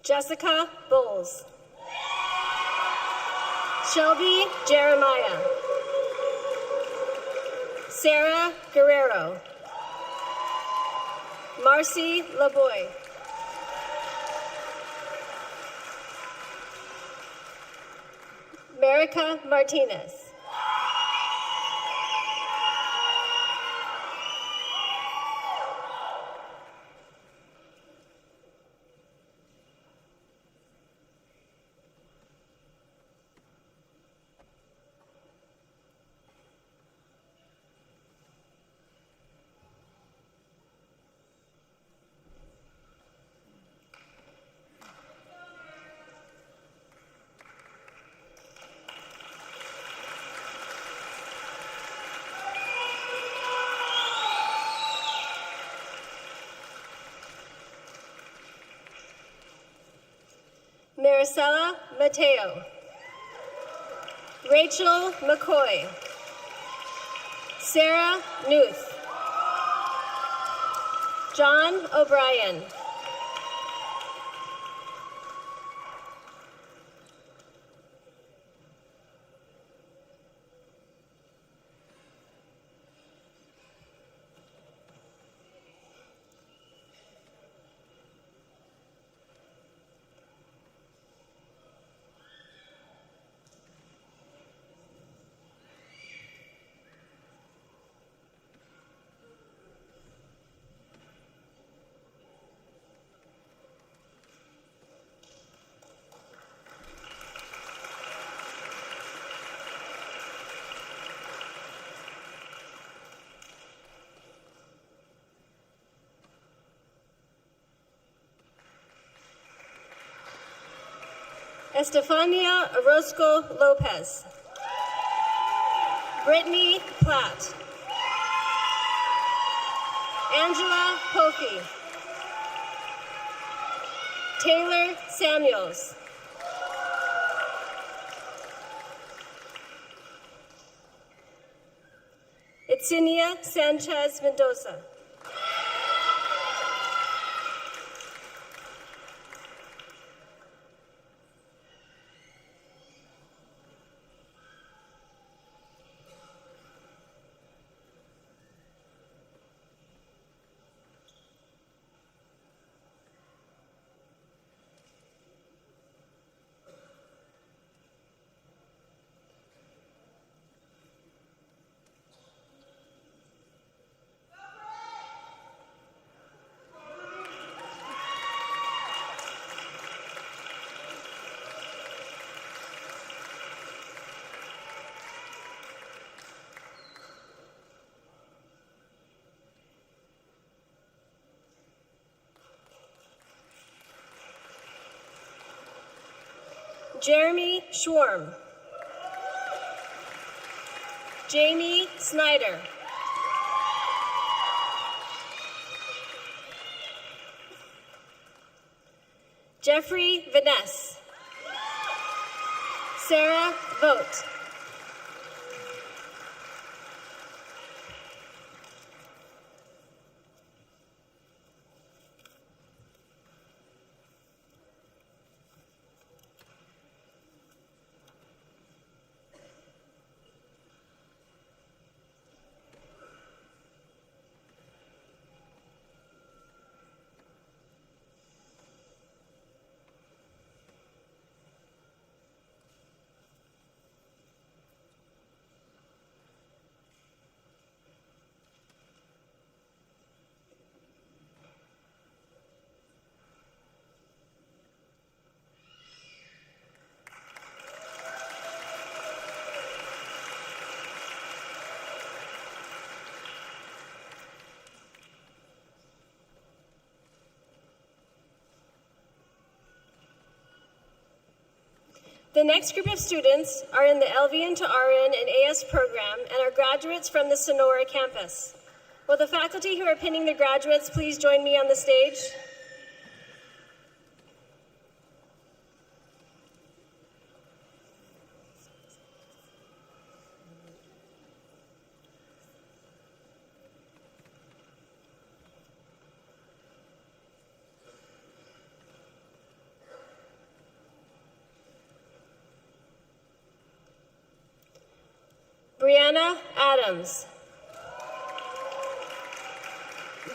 Jessica Bowles. Shelby Jeremiah. Sarah Guerrero. Marcy LaBoy. Marica Martinez. Maricela Mateo. Rachel McCoy. Sarah Newth. John O'Brien. Estefania Orozco Lopez. Brittany Platt. Angela Pofi. Taylor Samuels. Itzinia Sanchez Mendoza. Jeremy Schwarm. Jamie Snyder. Jeffrey Vaness. Sarah Vogt. The next group of students are in the LVN to RN and AS program and are graduates from the Sonora campus. Will the faculty who are pinning the graduates please join me on the stage? Brianna Adams.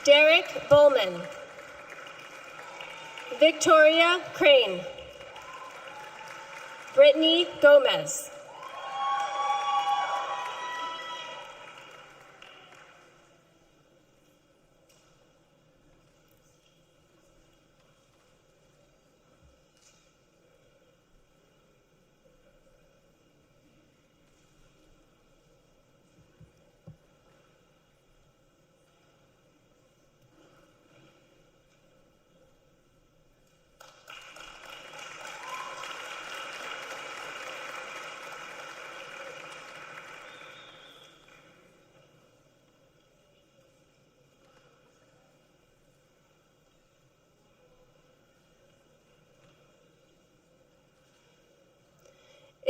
Derek Bowman. Victoria Crane. Brittany Gomez.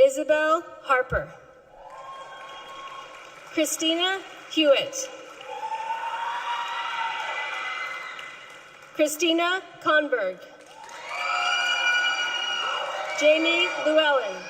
Isabel Harper. Christina Hewitt. Christina Conberg. Jamie Llewellyn.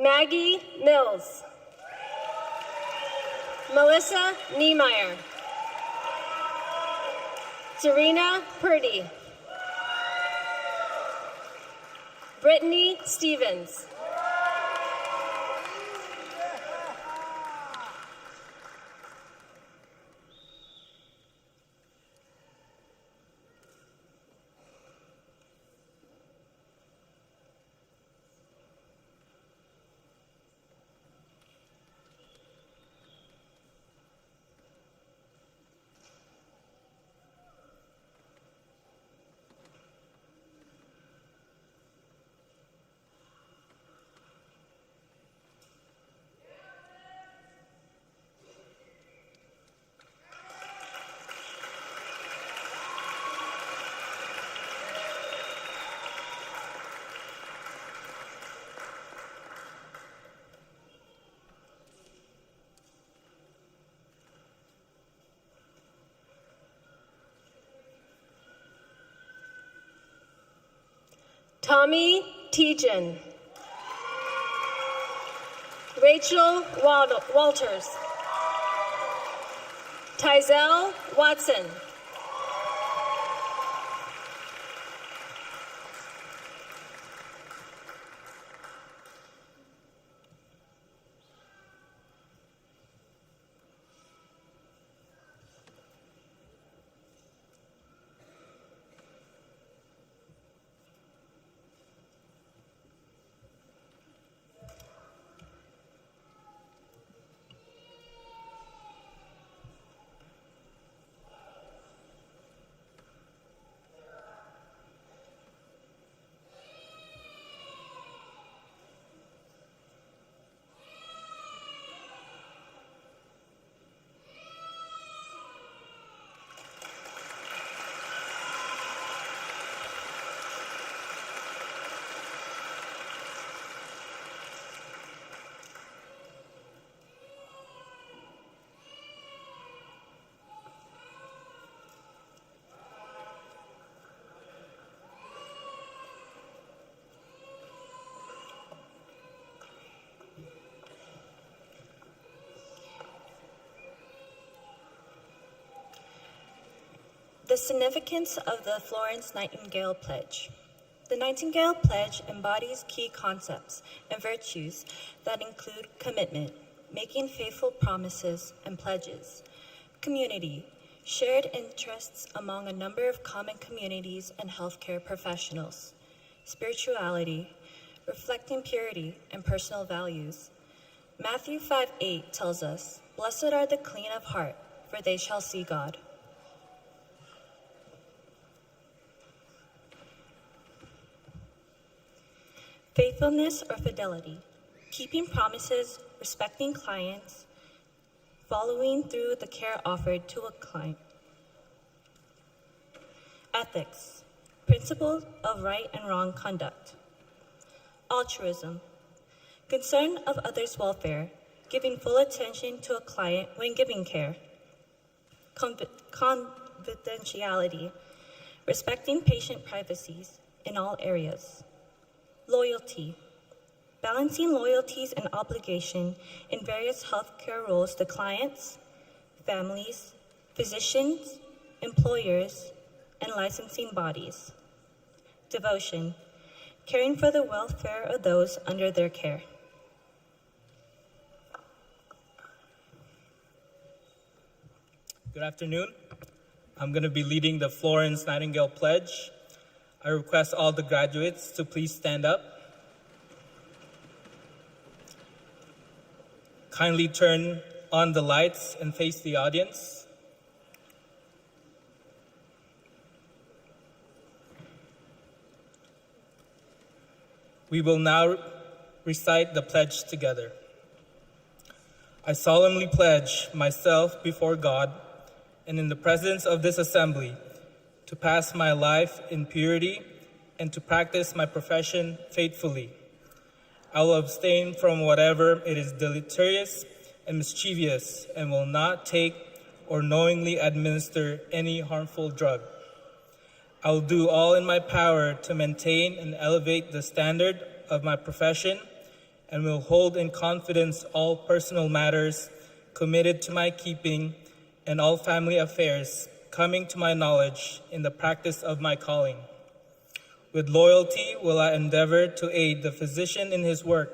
Maggie Mills. Melissa Niemeyer. Serena Purdy. Brittany Stevens. Tommy Tejan. Rachel Walters. Tyzel Watson. significance of the Florence Nightingale Pledge. The Nightingale Pledge embodies key concepts and virtues that include commitment, making faithful promises and pledges, community, shared interests among a number of common communities and healthcare professionals, spirituality, reflecting purity and personal values. Matthew 5:8 tells us, "Blessed are the clean of heart, for they shall see God." Faithfulness or fidelity, keeping promises, respecting clients, following through the care offered to a client. Ethics, principles of right and wrong conduct. Altruism, concern of others' welfare, giving full attention to a client when giving care. Confidentiality, respecting patient privacies in all areas. Loyalty, balancing loyalties and obligation in various healthcare roles to clients, families, physicians, employers, and licensing bodies. Devotion, caring for the welfare of those under their care. Good afternoon. I'm going to be leading the Florence Nightingale Pledge. I request all the graduates to please stand up. Kindly turn on the lights and face the audience. We will now recite the pledge together. I solemnly pledge myself before God and in the presence of this assembly to pass my life in purity and to practice my profession faithfully. I will abstain from whatever it is deleterious and mischievous and will not take or knowingly administer any harmful drug. I will do all in my power to maintain and elevate the standard of my profession and will hold in confidence all personal matters committed to my keeping and all family affairs coming to my knowledge in the practice of my calling. With loyalty will I endeavor to aid the physician in his work,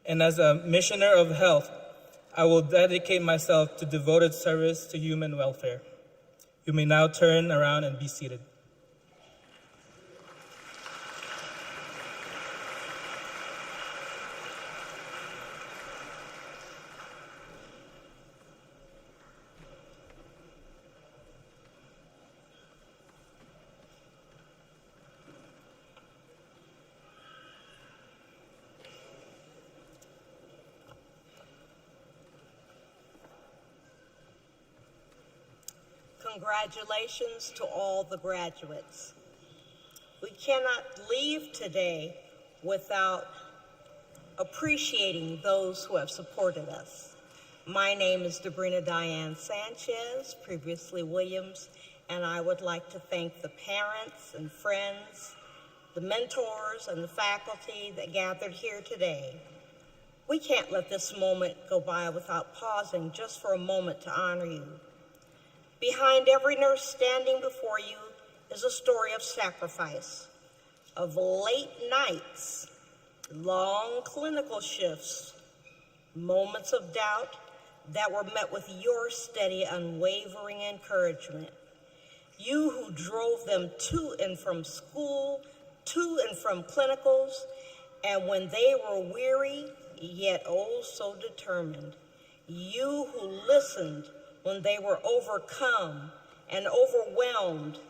and as a missioner of health, I will dedicate myself to devoted service to human welfare. You may now turn around and be seated. Congratulations to all the graduates. We cannot leave today without appreciating those who have supported us. My name is Debrina Diane Sanchez, previously Williams, and I would like to thank the parents and friends, the mentors and the faculty that gathered here today. We can't let this moment go by without pausing just for a moment to honor you. Behind every nurse standing before you is a story of sacrifice, of late nights, long clinical shifts, moments of doubt that were met with your steady, unwavering encouragement. You who drove them to and from school, to and from clinicals, and when they were weary, yet oh so determined. You who listened when they were overcome and overwhelmed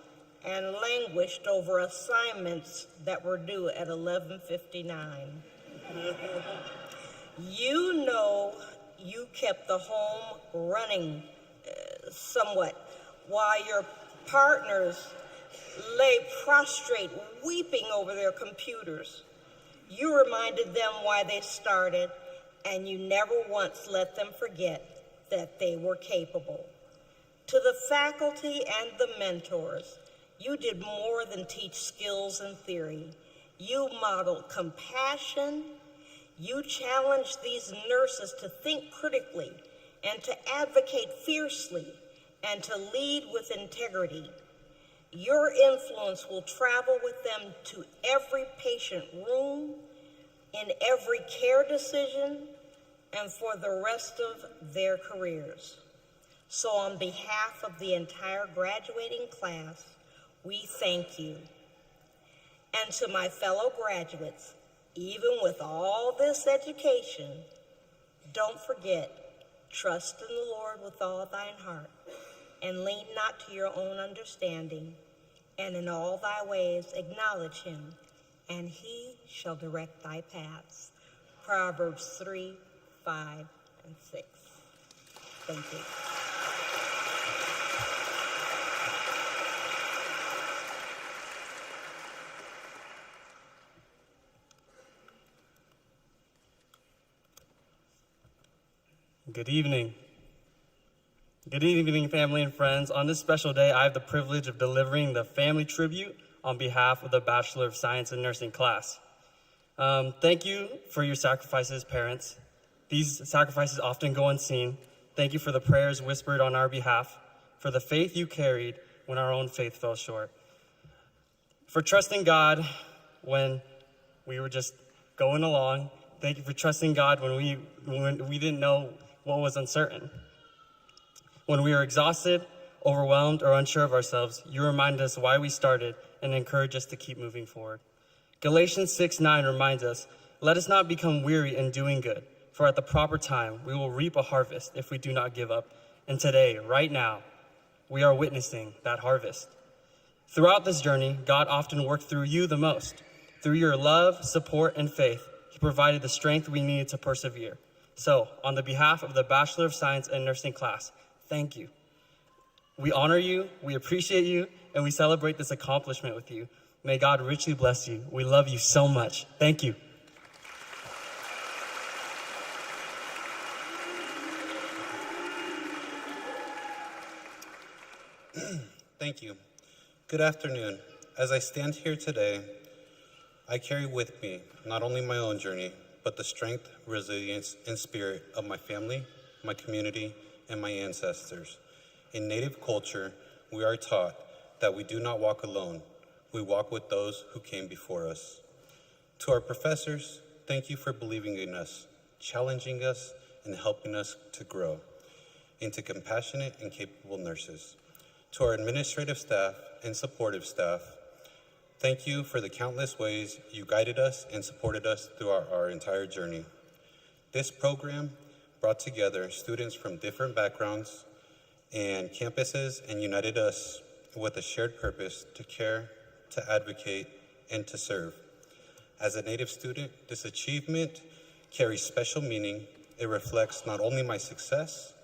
and languished over assignments that were due at 11:59. You know you kept the home running somewhat while your partners lay prostrate weeping over their computers. You reminded them why they started, and you never once let them forget that they were capable. To the faculty and the mentors, you did more than teach skills and theory. You modeled compassion. You challenged these nurses to think critically and to advocate fiercely and to lead with integrity. Your influence will travel with them to every patient room, in every care decision, and for the rest of their careers. So on behalf of the entire graduating class, we thank you. And to my fellow graduates, even with all this education, don't forget, trust in the Lord with all thine heart, and lean not to your own understanding, and in all thy ways acknowledge him, and he shall direct thy paths. Proverbs 3, 5, and 6. Thank you. Good evening. Good evening, family and friends. On this special day, I have the privilege of delivering the family tribute on behalf of the Bachelor of Science in Nursing class. Thank you for your sacrifices, parents. These sacrifices often go unseen. Thank you for the prayers whispered on our behalf, for the faith you carried when our own faith fell short, for trusting God when we were just going along. Thank you for trusting God when we didn't know what was uncertain. When we are exhausted, overwhelmed, or unsure of ourselves, you remind us why we started and encourage us to keep moving forward. Galatians 6:9 reminds us, let us not become weary in doing good, for at the proper time we will reap a harvest if we do not give up. And today, right now, we are witnessing that harvest. Throughout this journey, God often worked through you the most. Through your love, support, and faith, he provided the strength we needed to persevere. So, on the behalf of the Bachelor of Science in Nursing class, thank you. We honor you, we appreciate you, and we celebrate this accomplishment with you. May God richly bless you. We love you so much. Thank you. Thank you. Good afternoon. As I stand here today, I carry with me not only my own journey, but the strength, resilience, and spirit of my family, my community, and my ancestors. In Native culture, we are taught that we do not walk alone. We walk with those who came before us. To our professors, thank you for believing in us, challenging us, and helping us to grow into compassionate and capable nurses. To our administrative staff and supportive staff, thank you for the countless ways you guided us and supported us throughout our entire journey. This program brought together students from different backgrounds and campuses and united us with a shared purpose to care, to advocate, and to serve. As a Native student, this achievement carries special meaning. It reflects not only my success,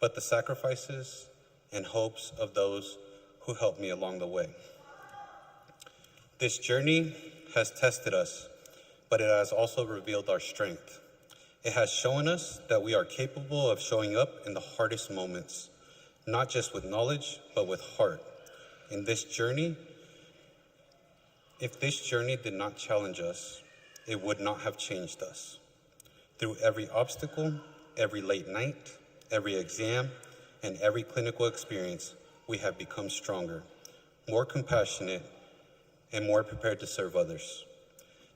but the sacrifices and hopes of those who helped me along the way. This journey has tested us, but it has also revealed our strength. It has shown us that we are capable of showing up in the hardest moments, not just with knowledge, but with heart. In this journey, if this journey did not challenge us, it would not have changed us. Through every obstacle, every late night, every exam, and every clinical experience, we have become stronger, more compassionate, and more prepared to serve others.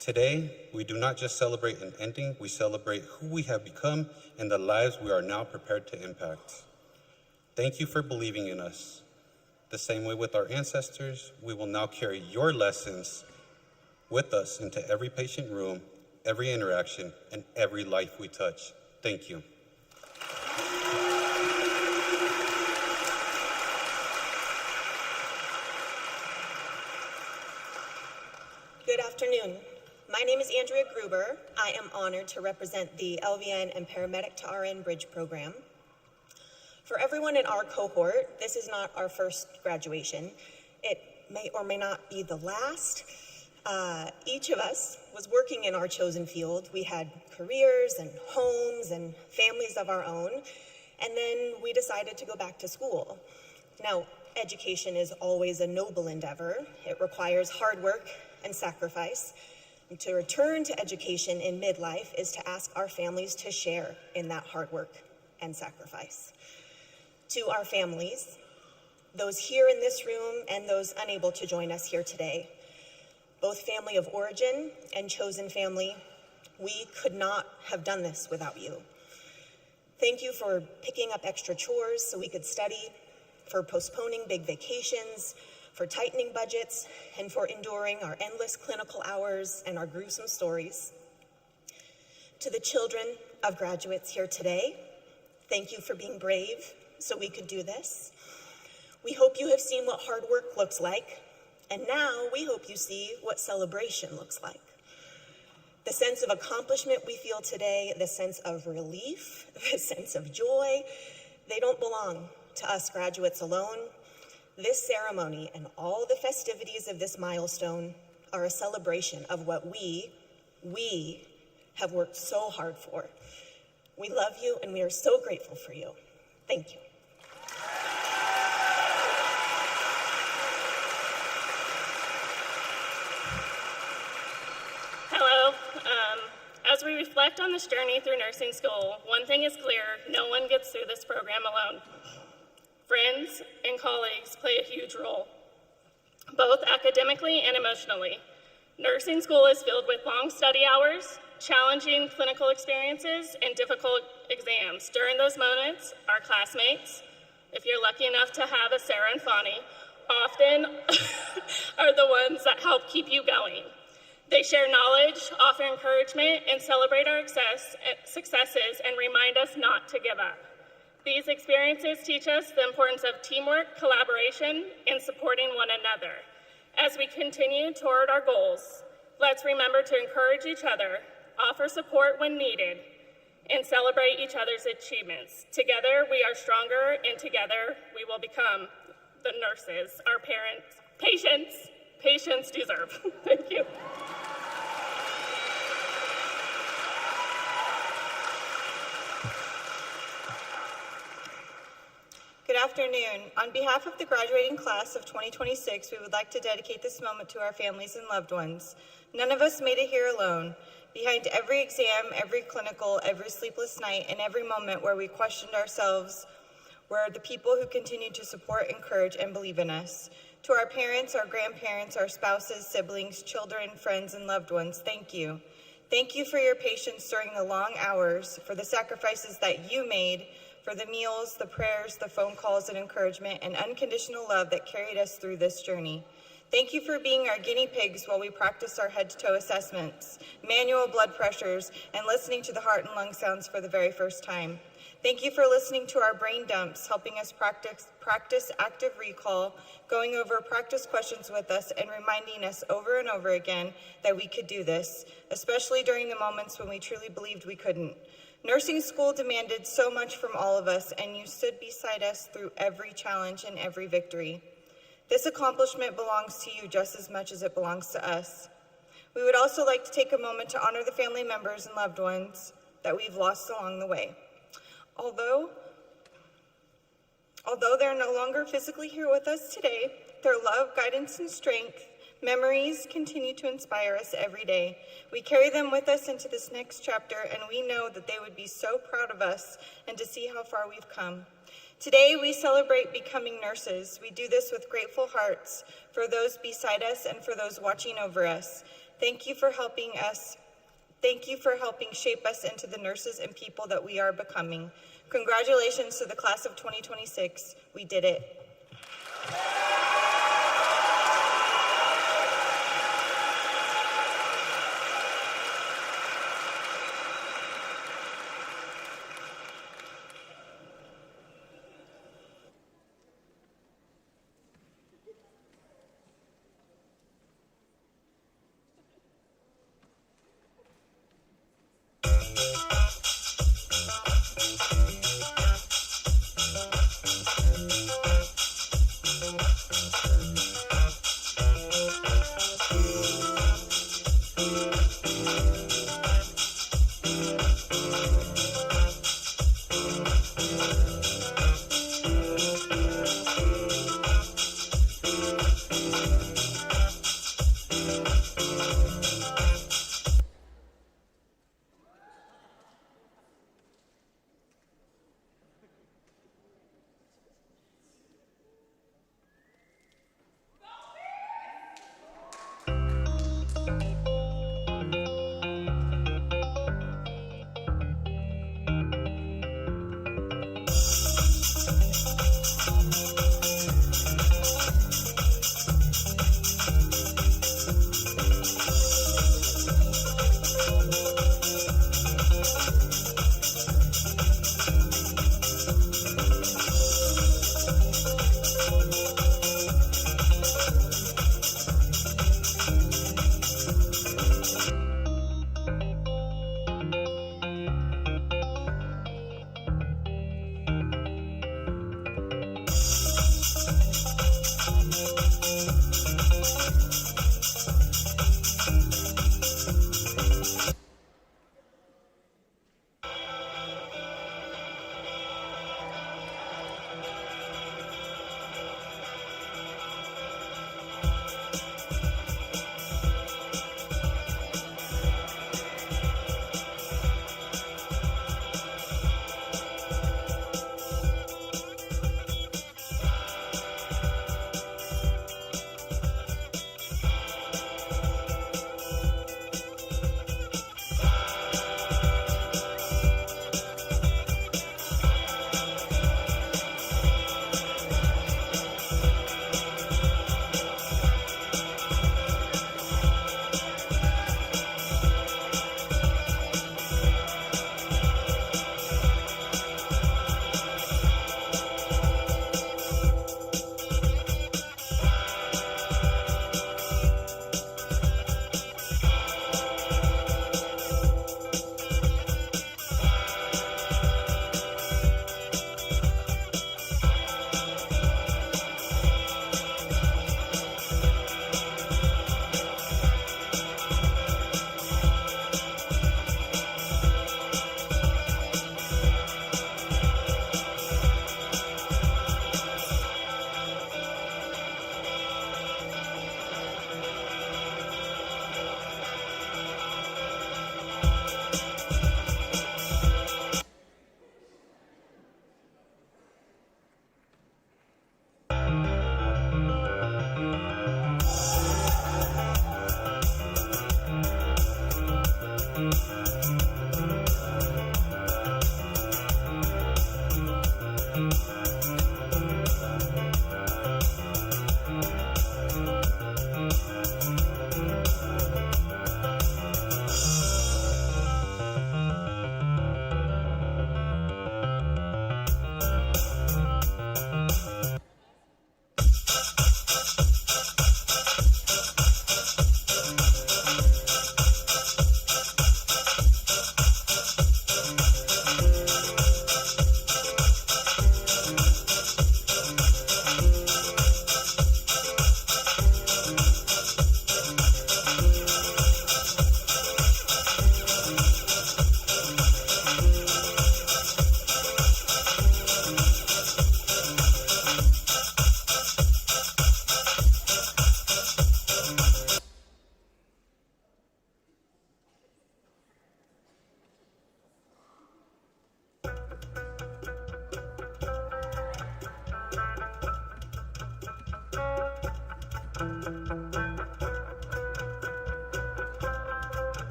Today, we do not just celebrate an ending, we celebrate who we have become and the lives we are now prepared to impact. Thank you for believing in us. The same way with our ancestors, we will now carry your lessons with us into every patient room, every interaction, and every life we touch. Thank you. Good afternoon. My name is Andrea Gruber. I am honored to represent the LVN and Paramedic to RN Bridge program. For everyone in our cohort, this is not our first graduation. It may or may not be the last. Each of us was working in our chosen field. We had careers and homes and families of our own, and then we decided to go back to school. Now, education is always a noble endeavor. It requires hard work and sacrifice. And to return to education in midlife is to ask our families to share in that hard work and sacrifice. To our families, those here in this room and those unable to join us here today. Both family of origin and chosen family, we could not have done this without you. Thank you for picking up extra chores so we could study, for postponing big vacations, for tightening budgets, and for enduring our endless clinical hours and our gruesome stories. To the children of graduates here today, thank you for being brave so we could do this. We hope you have seen what hard work looks like, and now we hope you see what celebration looks like. The sense of accomplishment we feel today, the sense of relief, the sense of joy, they don't belong to us graduates alone. This ceremony and all the festivities of this milestone are a celebration of what we have worked so hard for. We love you and we are so grateful for you. Thank you. Hello. As we reflect on this journey through nursing school, one thing is clear: no one gets through this program alone. Friends and colleagues play a huge role, both academically and emotionally. Nursing school is filled with long study hours, challenging clinical experiences, and difficult exams. During those moments, our classmates, if you're lucky enough to have a Sarah and Fani, often are the ones that help keep you going. They share knowledge, offer encouragement, and celebrate our successes and remind us not to give up. These experiences teach us the importance of teamwork, collaboration, and supporting one another. As we continue toward our goals, let's remember to encourage each other, offer support when needed, and celebrate each other's achievements. Together, we are stronger, and together, we will become the nurses our patients deserve. Thank you. Good afternoon. On behalf of the graduating class of 2026, we would like to dedicate this moment to our families and loved ones. None of us made it here alone. Behind every exam, every clinical, every sleepless night, and every moment where we questioned ourselves were the people who continued to support, encourage, and believe in us. To our parents, our grandparents, our spouses, siblings, children, friends, and loved ones, thank you. Thank you for your patience during the long hours, for the sacrifices that you made, for the meals, the prayers, the phone calls, and encouragement, and unconditional love that carried us through this journey. Thank you for being our guinea pigs while we practiced our head-to-toe assessments, manual blood pressures, and listening to the heart and lung sounds for the very first time. Thank you for listening to our brain dumps, helping us practice active recall, going over practice questions with us, and reminding us over and over again that we could do this, especially during the moments when we truly believed we couldn't. Nursing school demanded so much from all of us, and you stood beside us through every challenge and every victory. This accomplishment belongs to you just as much as it belongs to us. We would also like to take a moment to honor the family members and loved ones that we've lost along the way. Although they're no longer physically here with us today, their love, guidance, and strength, memories continue to inspire us every day. We carry them with us into this next chapter, and we know that they would be so proud of us and to see how far we've come. Today, we celebrate becoming nurses. We do this with grateful hearts for those beside us and for those watching over us. Thank you for helping shape us into the nurses and people that we are becoming. Congratulations to the class of 2026. We did it.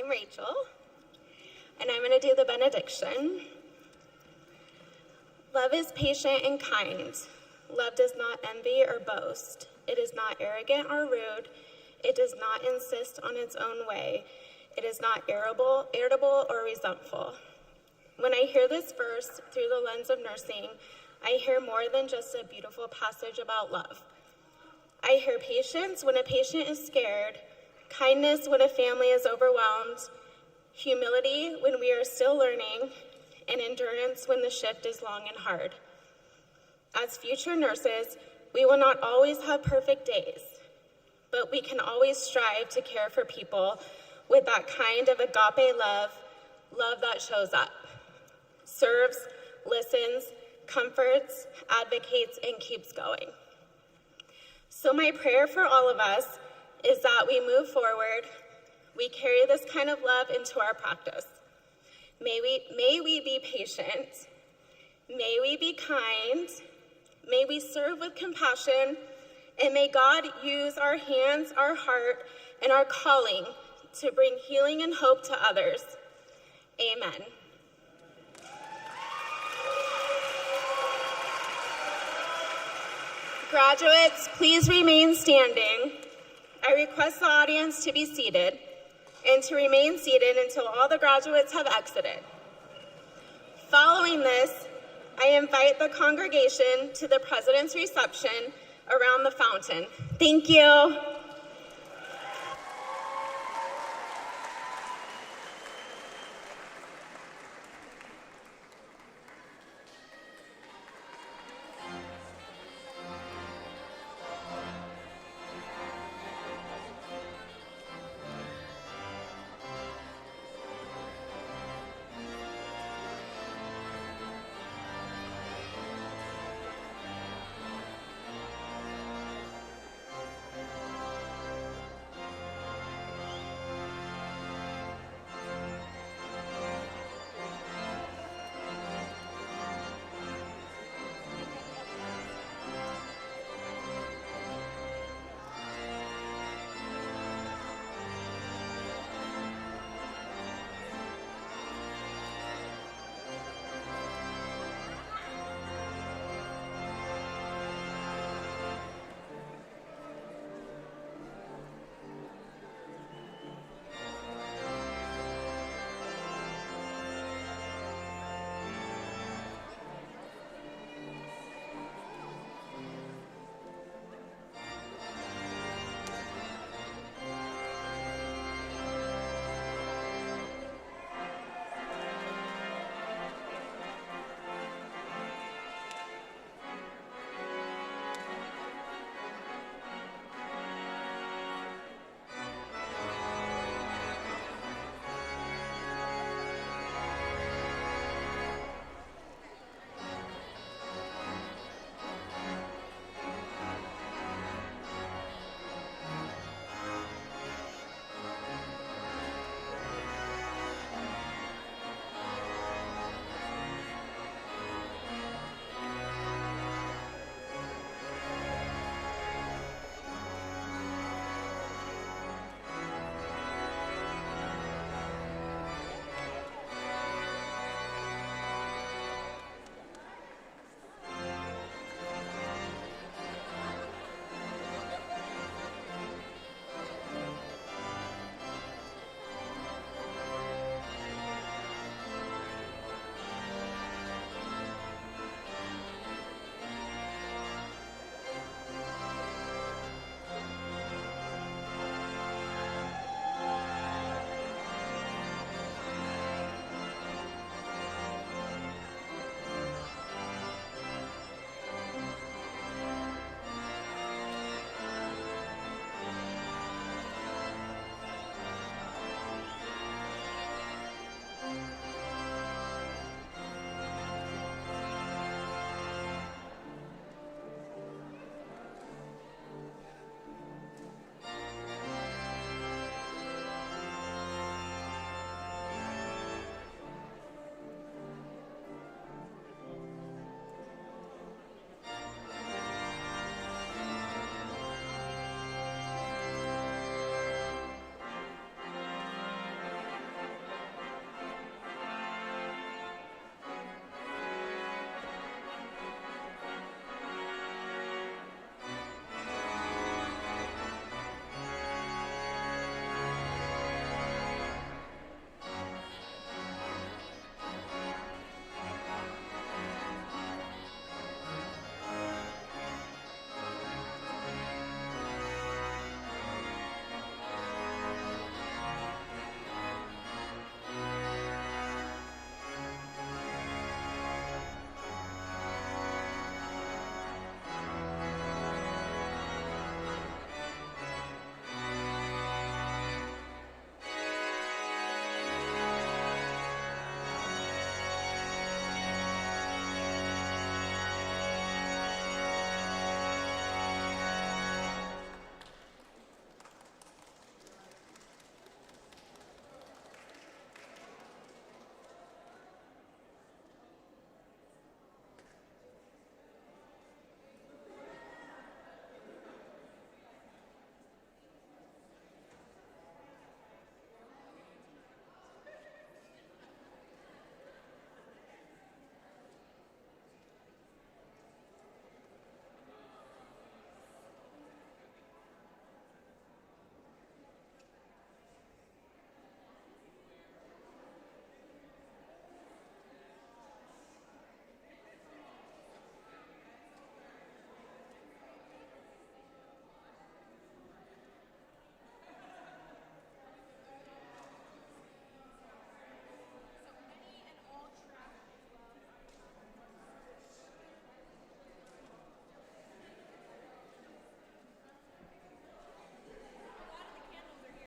I'm Rachel, and I'm going to do the benediction. Love is patient and kind. Love does not envy or boast. It is not arrogant or rude. It does not insist on its own way. It is not irritable or resentful. When I hear this verse through the lens of nursing, I hear more than just a beautiful passage about love. I hear patience when a patient is scared, kindness when a family is overwhelmed, humility when we are still learning, and endurance when the shift is long and hard. As future nurses, we will not always have perfect days, but we can always strive to care for people with that kind of agape love that shows up, serves, listens, comforts, advocates, and keeps going. So my prayer for all of us is that we move forward, we carry this kind of love into our practice. May we be patient, may we be kind, may we serve with compassion, and may God use our hands, our heart, and our calling to bring healing and hope to others. Amen. Graduates, please remain standing. I request the audience to be seated and to remain seated until all the graduates have exited. Following this, I invite the congregation to the President's reception around the fountain. Thank you.